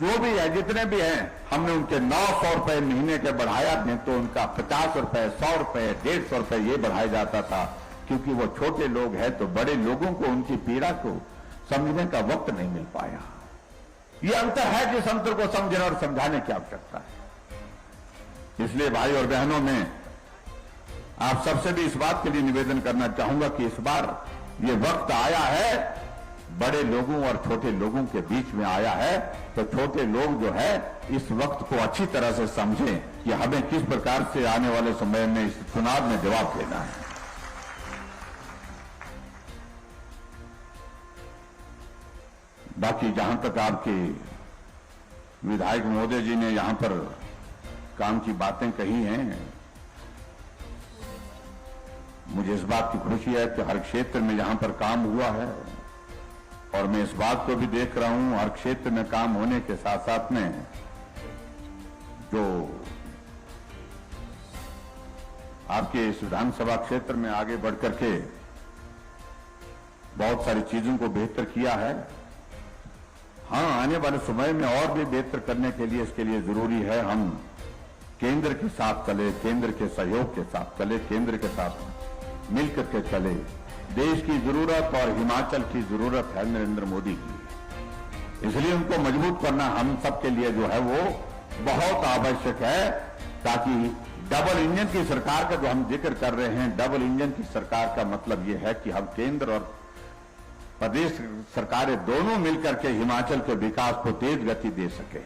जो भी है, जितने भी हैं, हमने उनके 900 रुपए महीने के बढ़ाया, नहीं तो उनका 50 रुपए 100 रुपए 150 रुपए ये बढ़ाया जाता था, क्योंकि वो छोटे लोग हैं। तो बड़े लोगों को उनकी पीड़ा को समझने का वक्त नहीं मिल पाया। ये अंतर है जिस अंतर को समझने और समझाने की आवश्यकता है। इसलिए भाई और बहनों, में आप सबसे भी इस बात के लिए निवेदन करना चाहूंगा कि इस बार ये वक्त आया है, बड़े लोगों और छोटे लोगों के बीच में आया है। तो छोटे लोग जो है इस वक्त को अच्छी तरह से समझें कि हमें किस प्रकार से आने वाले समय में इस चुनाव में जवाब देना है। बाकी जहां तक आपके विधायक महोदय जी ने यहां पर काम की बातें कही हैं, मुझे इस बात की खुशी है कि हर क्षेत्र में यहां पर काम हुआ है, और मैं इस बात को भी देख रहा हूं, हर क्षेत्र में काम होने के साथ साथ में जो आपके इस विधानसभा क्षेत्र में आगे बढ़ करके बहुत सारी चीजों को बेहतर किया है। हां, आने वाले समय में और भी बेहतर करने के लिए इसके लिए जरूरी है हम केंद्र के साथ चले, केंद्र के सहयोग के साथ चले, केंद्र के साथ मिलकर के चले। देश की जरूरत और हिमाचल की जरूरत है नरेंद्र मोदी की, इसलिए उनको मजबूत करना हम सबके लिए जो है वो बहुत आवश्यक है, ताकि डबल इंजन की सरकार का जो हम जिक्र कर रहे हैं, डबल इंजन की सरकार का मतलब यह है कि हम केंद्र और प्रदेश सरकारें दोनों मिलकर के हिमाचल के विकास को तेज गति दे सके।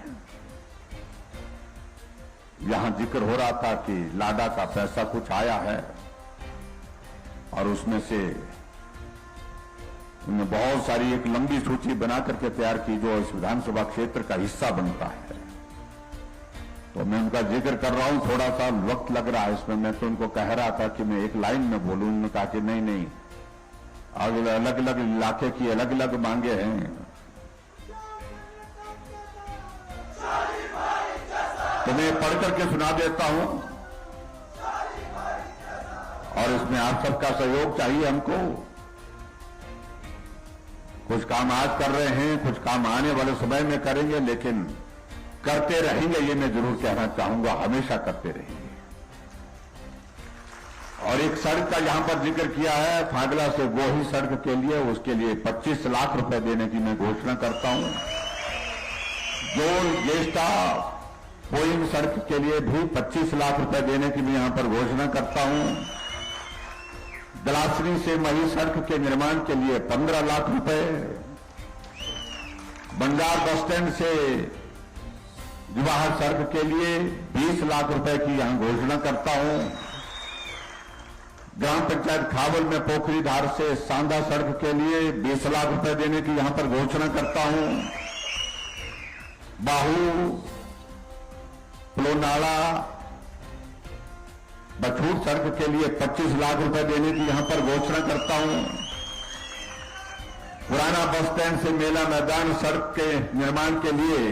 यहां जिक्र हो रहा था कि लाडा का पैसा कुछ आया है और उसमें से उन्होंने बहुत सारी एक लंबी सूची बना करके तैयार की जो इस विधानसभा क्षेत्र का हिस्सा बनता है। तो मैं उनका जिक्र कर रहा हूं, थोड़ा सा वक्त लग रहा है इसमें। मैं तो उनको कह रहा था कि मैं एक लाइन में बोलूं, उन्होंने कहा कि नहीं, अलग अलग इलाके की अलग अलग मांगे हैं। तो मैं पढ़ करके सुना देता हूं और इसमें आप सबका सहयोग चाहिए हमको। कुछ काम आज कर रहे हैं, कुछ काम आने वाले समय में करेंगे, लेकिन करते रहेंगे, ये मैं जरूर कहना चाहूंगा, हमेशा करते रहेंगे। और एक सड़क का यहां पर जिक्र किया है, फागला से गोही सड़क के लिए, उसके लिए 25 लाख रुपए देने की मैं घोषणा करता हूं। जोल गेस्टा पोइंग सड़क के लिए भी 25 लाख रुपए देने की मैं यहां पर घोषणा करता हूं। दलासनी से मही सड़क के निर्माण के लिए 15 लाख रुपए, बंजार बस स्टैंड से जवाहर सड़क के लिए 20 लाख रुपए की यहां घोषणा करता हूं। ग्राम पंचायत खावल में पोखरी धार से सांदा सड़क के लिए 20 लाख रुपए देने की यहां पर घोषणा करता हूं। बाहू प्लोनाला बछूट सड़क के लिए 25 लाख रुपए देने की यहां पर घोषणा करता हूं। पुराना बस स्टैंड से मेला मैदान सड़क के निर्माण के लिए,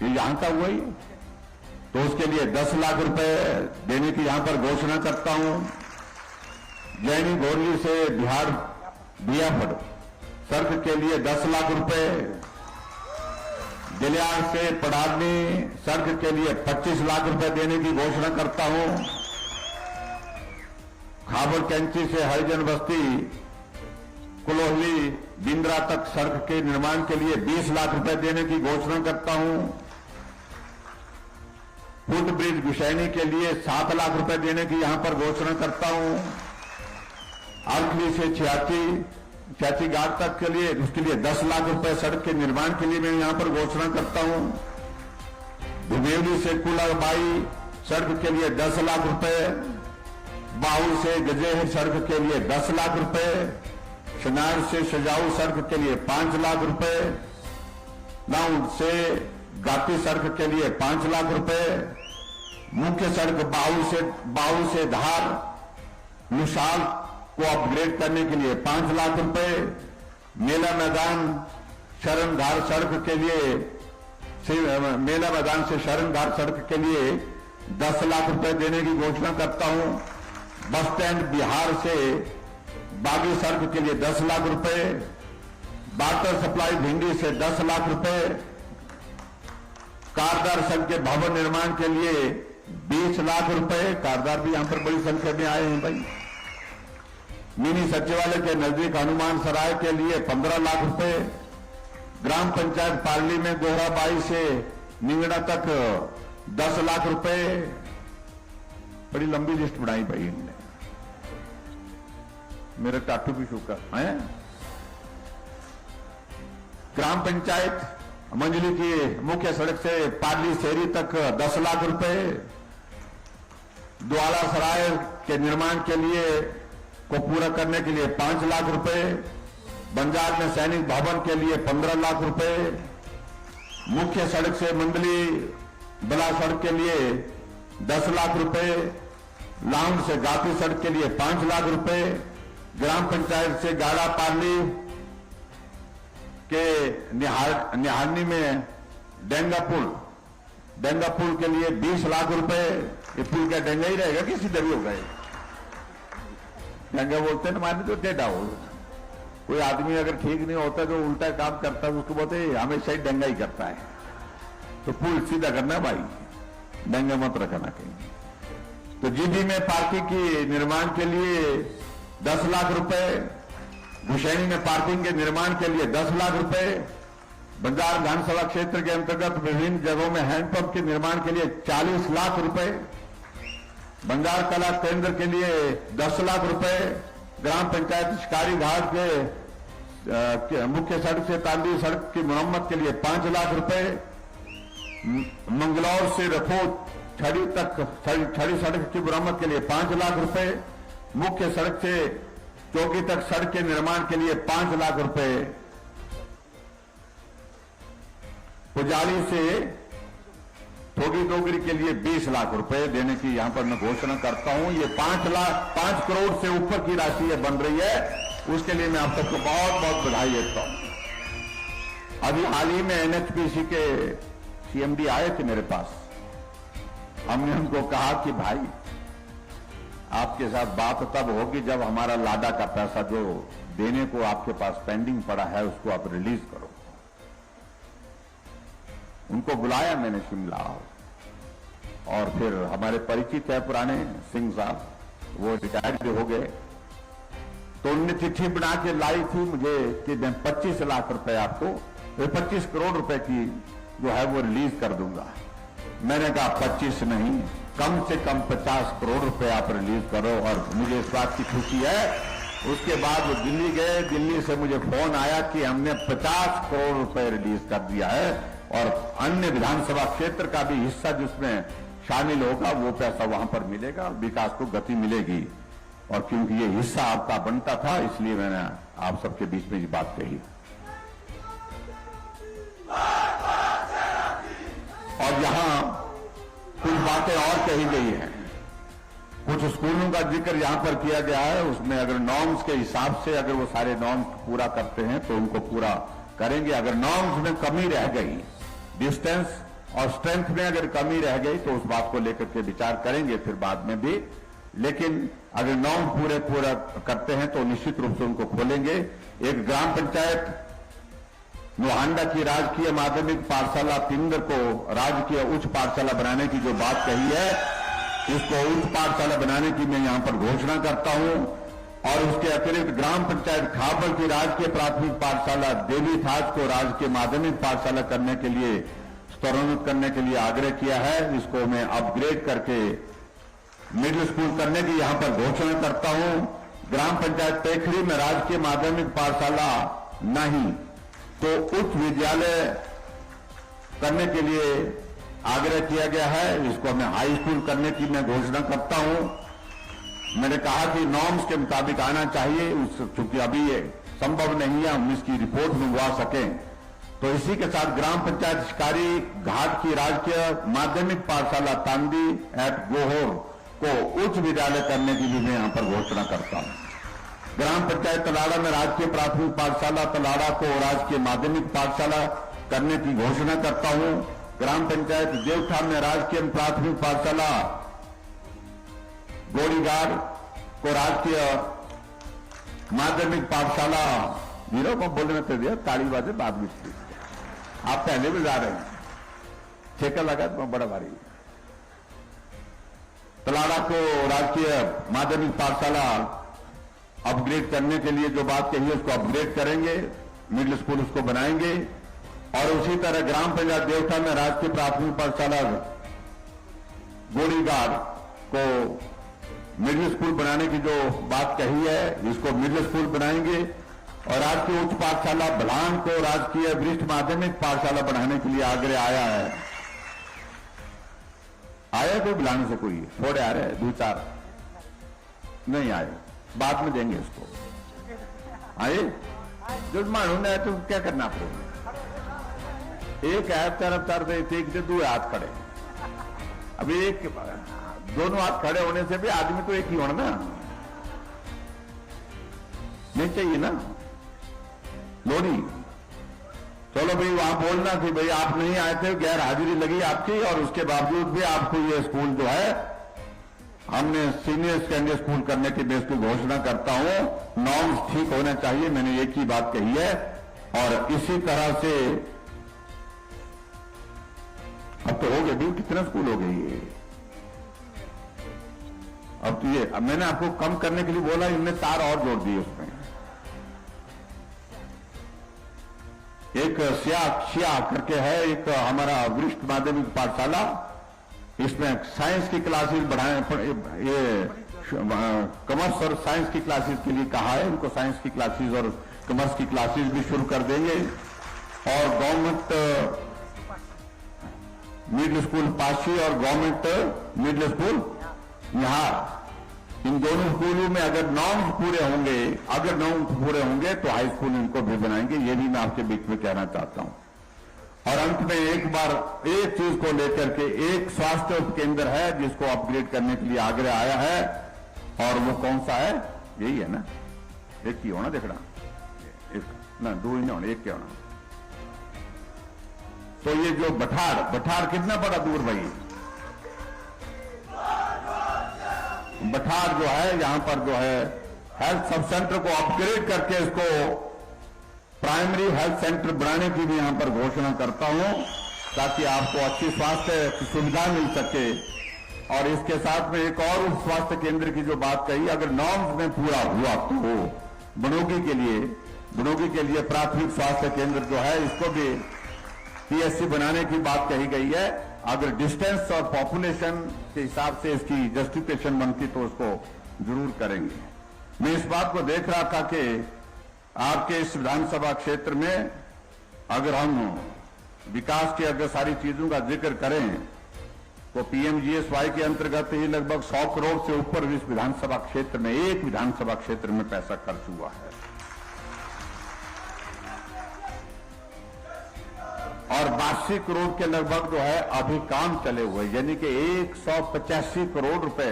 ये यहां का हुआ ही, तो उसके लिए 10 लाख रुपए देने की यहां पर घोषणा करता हूं। जैनी घोरली से बिहार बियाफड़ सड़क के लिए 10 लाख रुपए, दिलियार से पड़ादनी सड़क के लिए 25 लाख रुपए देने की घोषणा करता हूं। खाबर कैंची से हरिजन बस्ती कुलोहली बिंद्रा तक सड़क के निर्माण के लिए 20 लाख रुपए देने की घोषणा करता हूं। फुट ब्रिज गुशैनी के लिए 7 लाख रुपए देने की यहां पर घोषणा करता हूं। अरखली से छियाची घाट तक के लिए, उसके लिए 10 लाख रुपए सड़क के निर्माण के लिए मैं यहां पर घोषणा करता हूं। धुबेवली से कुलाबाई सड़क के लिए 10 लाख रुपए, बाहुल से गजेहर सड़क के लिए 10 लाख रुपए, शनार से सजाऊ सड़क के लिए 5 लाख रुपए, नाउड से गाती सड़क के लिए 5 लाख रुपए, मुख्य सड़क बाहुल से धार मिसाल को अपग्रेड करने के लिए 5 लाख रुपए, मेला मैदान शरणधार सड़क के लिए, मेला मैदान से शरणधार सड़क के लिए 10 लाख रुपए देने की घोषणा करता हूं। बस स्टैंड बिहार से बागी सड़क के लिए 10 लाख रुपए, वाटर सप्लाई भिंडी से 10 लाख रुपए, कारदार संघ के भवन निर्माण के लिए 20 लाख रुपए, कारदार भी यहां पर बड़ी संख्या में आए हैं भाई। मिनी सचिवालय के नजदीक हनुमान सराय के लिए 15 लाख रुपए, ग्राम पंचायत पार्ली में गोहराबाई से निंगड़ा तक 10 लाख रुपए, बड़ी लंबी लिस्ट बनाई भाई इनने। मेरा टाटू भी सूखा है। ग्राम पंचायत मंजली की मुख्य सड़क से पार्ली शहरी तक 10 लाख रुपए, द्वाला सराय के निर्माण के लिए को पूरा करने के लिए 5 लाख रुपए, बंजार में सैनिक भवन के लिए 15 लाख रुपए, मुख्य सड़क से मंडली बला सड़क के लिए 10 लाख रुपए, लाउंड से गाती सड़क के लिए 5 लाख रुपए, ग्राम पंचायत से गाड़ा पार्ली के निहारनी में डेंगा पुल के लिए 20 लाख रुपए, ये पुल क्या डंगा ही रहेगा कि सीधा भी होगा? डंगा बोलते हैं ना, माने तो टेढ़ा हो। कोई आदमी अगर ठीक नहीं होता जो उल्टा काम करता है उसको बोलते हैं हमेशा ही डंगा ही करता है। तो पुल सीधा करना है भाई, डंगा मत रखना कहीं। तो जीबी में पार्किंग की निर्माण के लिए 10 लाख रुपए, भुशैनी में पार्किंग के निर्माण के लिए 10 लाख रुपए, बंजार विधानसभा क्षेत्र के अंतर्गत विभिन्न जगहों में हैंडपंप के निर्माण के लिए 40 लाख रुपए, बंजार कला केंद्र के लिए 10 लाख रुपए, ग्राम पंचायत शिकारी घाट के मुख्य सड़क से तांदी सड़क की मरम्मत के लिए 5 लाख रुपए, मंगलौर से रफोट छड़ी तक छड़ी सड़क की मरम्मत के लिए 5 लाख रुपए, मुख्य सड़क से चौकी तक सड़क के निर्माण के लिए 5 लाख रुपए, पुजाली से ठोगी डोगरी के लिए 20 लाख रुपए देने की यहां पर मैं घोषणा करता हूं। ये 5 करोड़ से ऊपर की राशि बन रही है, उसके लिए मैं आप सबको बहुत बहुत बधाई देता हूं। अभी हाल ही में एनएचपीसी के सीएमडी आए थे मेरे पास। हमने उनको कहा कि भाई आपके साथ बात तब होगी जब हमारा लाडा का पैसा जो देने को आपके पास पेंडिंग पड़ा है उसको आप रिलीज करो। उनको बुलाया मैंने शिमला, और फिर हमारे परिचित है पुराने सिंह साहब, वो रिटायर्ड हो गए, तो उनने चिट्ठी बना के लाई थी मुझे कि मैं 25 लाख रुपए आपको 25 करोड़ रुपए की जो है वो रिलीज कर दूंगा। मैंने कहा 25 नहीं, कम से कम 50 करोड़ रुपए आप रिलीज करो। और मुझे इस बात की खुशी है, उसके बाद वो दिल्ली गए, दिल्ली से मुझे फोन आया कि हमने 50 करोड़ रुपए रिलीज कर दिया है और अन्य विधानसभा क्षेत्र का भी हिस्सा जिसमें शामिल होगा वो पैसा वहां पर मिलेगा, विकास को गति मिलेगी। और क्योंकि ये हिस्सा आपका बनता था इसलिए मैंने आप सबके बीच में ये बात कही। और यहां कुछ बातें और कही गई हैं, कुछ स्कूलों का जिक्र यहां पर किया गया है, उसमें अगर नॉर्म्स के हिसाब से अगर वो सारे नॉर्म्स पूरा करते हैं तो उनको पूरा करेंगे। अगर नॉर्म्स में कमी रह गई, डिस्टेंस और स्ट्रेंथ में अगर कमी रह गई तो उस बात को लेकर के विचार करेंगे फिर बाद में भी। लेकिन अगर नॉर्म पूरा करते हैं तो निश्चित रूप से उनको खोलेंगे। एक ग्राम पंचायत नोहांडा की राजकीय माध्यमिक पाठशाला पिंदर को राजकीय उच्च पाठशाला बनाने की जो बात कही है, इसको उच्च पाठशाला बनाने की मैं यहां पर घोषणा करता हूं। और उसके अतिरिक्त ग्राम पंचायत खाबल की राजकीय प्राथमिक पाठशाला देवी थाज को राजकीय माध्यमिक पाठशाला करने के लिए स्तरोन्नत करने के लिए आग्रह किया है। इसको मैं अपग्रेड करके मिडिल स्कूल करने की यहां पर घोषणा करता हूं। ग्राम पंचायत पेखड़ी में राजकीय माध्यमिक पाठशाला नहीं तो उच्च विद्यालय करने के लिए आग्रह किया गया है। इसको मैं हाई स्कूल करने की मैं घोषणा करता हूं। मैंने कहा कि नॉर्म्स के मुताबिक आना चाहिए, चूंकि अभी ये संभव नहीं है हम इसकी रिपोर्ट मंगवा सकें। तो इसी के साथ ग्राम पंचायत शिकारी घाट की राजकीय माध्यमिक पाठशाला तांदी एट गोहोर को उच्च विद्यालय करने की भी मैं यहां पर घोषणा करता हूं। ग्राम पंचायत तलाड़ा में राजकीय प्राथमिक पाठशाला तलाड़ा को राजकीय माध्यमिक पाठशाला करने की घोषणा करता हूं। ग्राम पंचायत देवठा में राजकीय प्राथमिक पाठशाला गोड़ीगार को राजकीय माध्यमिक पाठशाला वीरों को बोलने में तो दिया ताली बाजे बाद में आप पहले भी जा रहे हैं, ठेका लगा तो बड़ा भारी। तलाड़ा को राजकीय माध्यमिक पाठशाला अपग्रेड करने के लिए जो बात कही है उसको अपग्रेड करेंगे, मिडिल स्कूल उसको बनाएंगे। और उसी तरह ग्राम पंचायत देवठा में राजकीय प्राथमिक पाठशाला गोड़ीगार को मिडिल स्कूल बनाने की जो बात कही है इसको मिडिल स्कूल बनाएंगे। और राजकीय उच्च पाठशाला भलान को राजकीय वरिष्ठ माध्यमिक पाठशाला बनाने के लिए आग्रह आया है। आया कोई बुलाने से? कोई थोड़े आ रहे हैं, 2-4 नहीं आए, बाद में देंगे इसको। आए जो मालूम है तो क्या करना पड़ेगा? एक है तरफ एक से 2 हाथ खड़े, अभी एक दोनों हाथ खड़े होने से भी आदमी तो एक ही होना ना, नहीं चाहिए ना लोनी। चलो भाई वहां बोलना कि भाई आप नहीं आए थे, गैर हाजिरी लगी आपकी और उसके बावजूद भी आपको ये स्कूल जो है हमने सीनियर सेकेंडरी स्कूल करने की बेस की घोषणा करता हूं। नॉर्म्स ठीक होना चाहिए, मैंने एक ही बात कही है। और इसी तरह से अब तो हो गए भी, कितने स्कूल हो गए ये? अब तो ये मैंने आपको कम करने के लिए बोला, इनने तार और जोड़ दिए उसमें। एक शिया करके है, एक हमारा वरिष्ठ माध्यमिक पाठशाला, इसमें साइंस की क्लासेस बढ़ाएं, ये कॉमर्स और साइंस की क्लासेस के लिए कहा है। इनको साइंस की क्लासेस और कॉमर्स की क्लासेस भी शुरू कर देंगे। और गवर्नमेंट मिडिल स्कूल पाशी और गवर्नमेंट मिडिल स्कूल यहाँ, इन दोनों स्कूलों में अगर नॉर्म्स पूरे होंगे तो हाई स्कूल इनको भी बनाएंगे। ये भी मैं आपके बीच में कहना चाहता हूं। और अंत में एक बार एक चीज को लेकर के, एक स्वास्थ्य उप केंद्र है जिसको अपग्रेड करने के लिए आग्रह आया है, और वो कौन सा है? यही है ना, एक ही होना देखना, एक ना, दो ही ना होना, एक क्या होना। तो ये जो बठार कितना बड़ा दूर भाई, बठार जो है, यहां पर जो है हेल्थ सब सेंटर को अपग्रेड करके इसको प्राइमरी हेल्थ सेंटर बनाने की भी यहां पर घोषणा करता हूं, ताकि आपको अच्छी स्वास्थ्य की सुविधा मिल सके। और इसके साथ में एक और उप स्वास्थ्य केंद्र की जो बात कही, अगर नॉर्म्स में पूरा हुआ तो बनोगी के लिए प्राथमिक स्वास्थ्य केंद्र जो है, इसको भी पीएससी बनाने की बात कही गई है। अगर डिस्टेंस और पॉपुलेशन के हिसाब से इसकी जस्टिफिकेशन बनती तो उसको जरूर करेंगे। मैं इस बात को देख रहा था कि आपके इस विधानसभा क्षेत्र में अगर हम विकास की अगर सारी चीजों का जिक्र करें तो पीएमजीएसवाई के अंतर्गत ही लगभग 100 करोड़ से ऊपर इस विधानसभा क्षेत्र में, एक विधानसभा क्षेत्र में पैसा खर्च हुआ है। और 82 करोड़ के लगभग जो है अभी काम चले हुए, यानी कि 185 करोड़ रुपए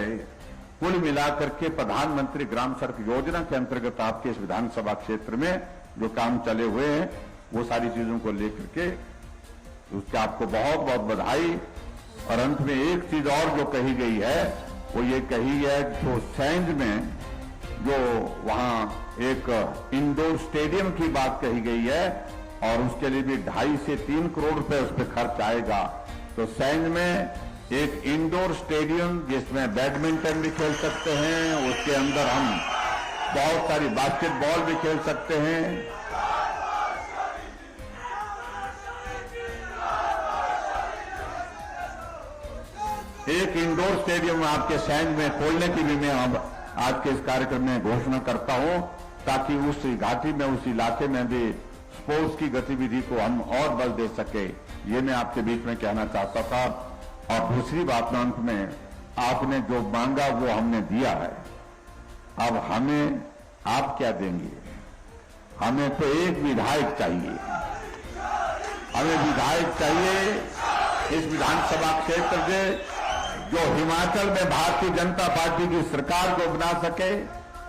कुल मिलाकर के प्रधानमंत्री ग्राम सड़क योजना के अंतर्गत आपके इस विधानसभा क्षेत्र में जो काम चले हुए हैं, वो सारी चीजों को लेकर के उसके आपको बहुत बहुत बधाई। और अंत में एक चीज और जो कही गई है, वो ये कही है जो सैंज में जो वहां एक इंडोर स्टेडियम की बात कही गई है, और उसके लिए भी 2.5 से 3 करोड़ रुपए उस पर खर्च आएगा। तो सैंज में एक इंडोर स्टेडियम जिसमें बैडमिंटन भी खेल सकते हैं, उसके अंदर हम बहुत सारी बास्केटबॉल भी खेल सकते हैं। एक इंडोर स्टेडियम आपके सैंज में खोलने की भी मैं आज के इस कार्यक्रम में घोषणा करता हूं, ताकि उस घाटी में, उस इलाके में भी स्पोर्ट्स की गतिविधि को हम और बल दे सके। ये मैं आपके बीच में कहना चाहता था। और दूसरी बात अंत में, आपने जो मांगा वो हमने दिया है। अब हमें आप क्या देंगे? हमें तो एक विधायक चाहिए, हमें विधायक चाहिए इस विधानसभा क्षेत्र से जो हिमाचल में भारतीय जनता पार्टी की सरकार को बना सके,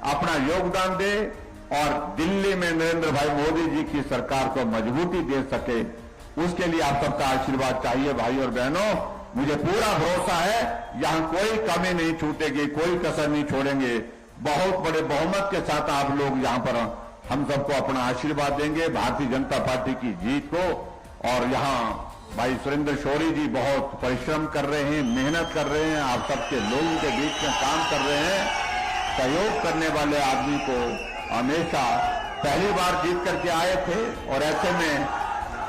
अपना योगदान दे और दिल्ली में नरेंद्र भाई मोदी जी की सरकार को मजबूती दे सके। उसके लिए आप सबका आशीर्वाद चाहिए भाई और बहनों। मुझे पूरा भरोसा है यहां कोई कमी नहीं छूटेगी, कोई कसर नहीं छोड़ेंगे। बहुत बड़े बहुमत के साथ आप लोग यहां पर हम सबको अपना आशीर्वाद देंगे भारतीय जनता पार्टी की जीत को। और यहां भाई सुरेंद्र शौरी जी बहुत परिश्रम कर रहे हैं, मेहनत कर रहे हैं, आप सबके लोगों के बीच में काम कर रहे हैं। सहयोग करने वाले आदमी को हमेशा पहली बार जीत करके आए थे, और ऐसे में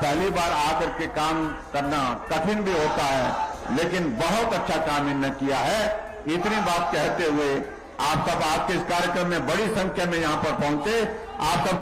पहली बार आकर के काम करना कठिन भी होता है, लेकिन बहुत अच्छा काम इन्होंने किया है। इतनी बात कहते हुए आप सब आज के इस कार्यक्रम में बड़ी संख्या में यहां पर पहुंचे। आप सब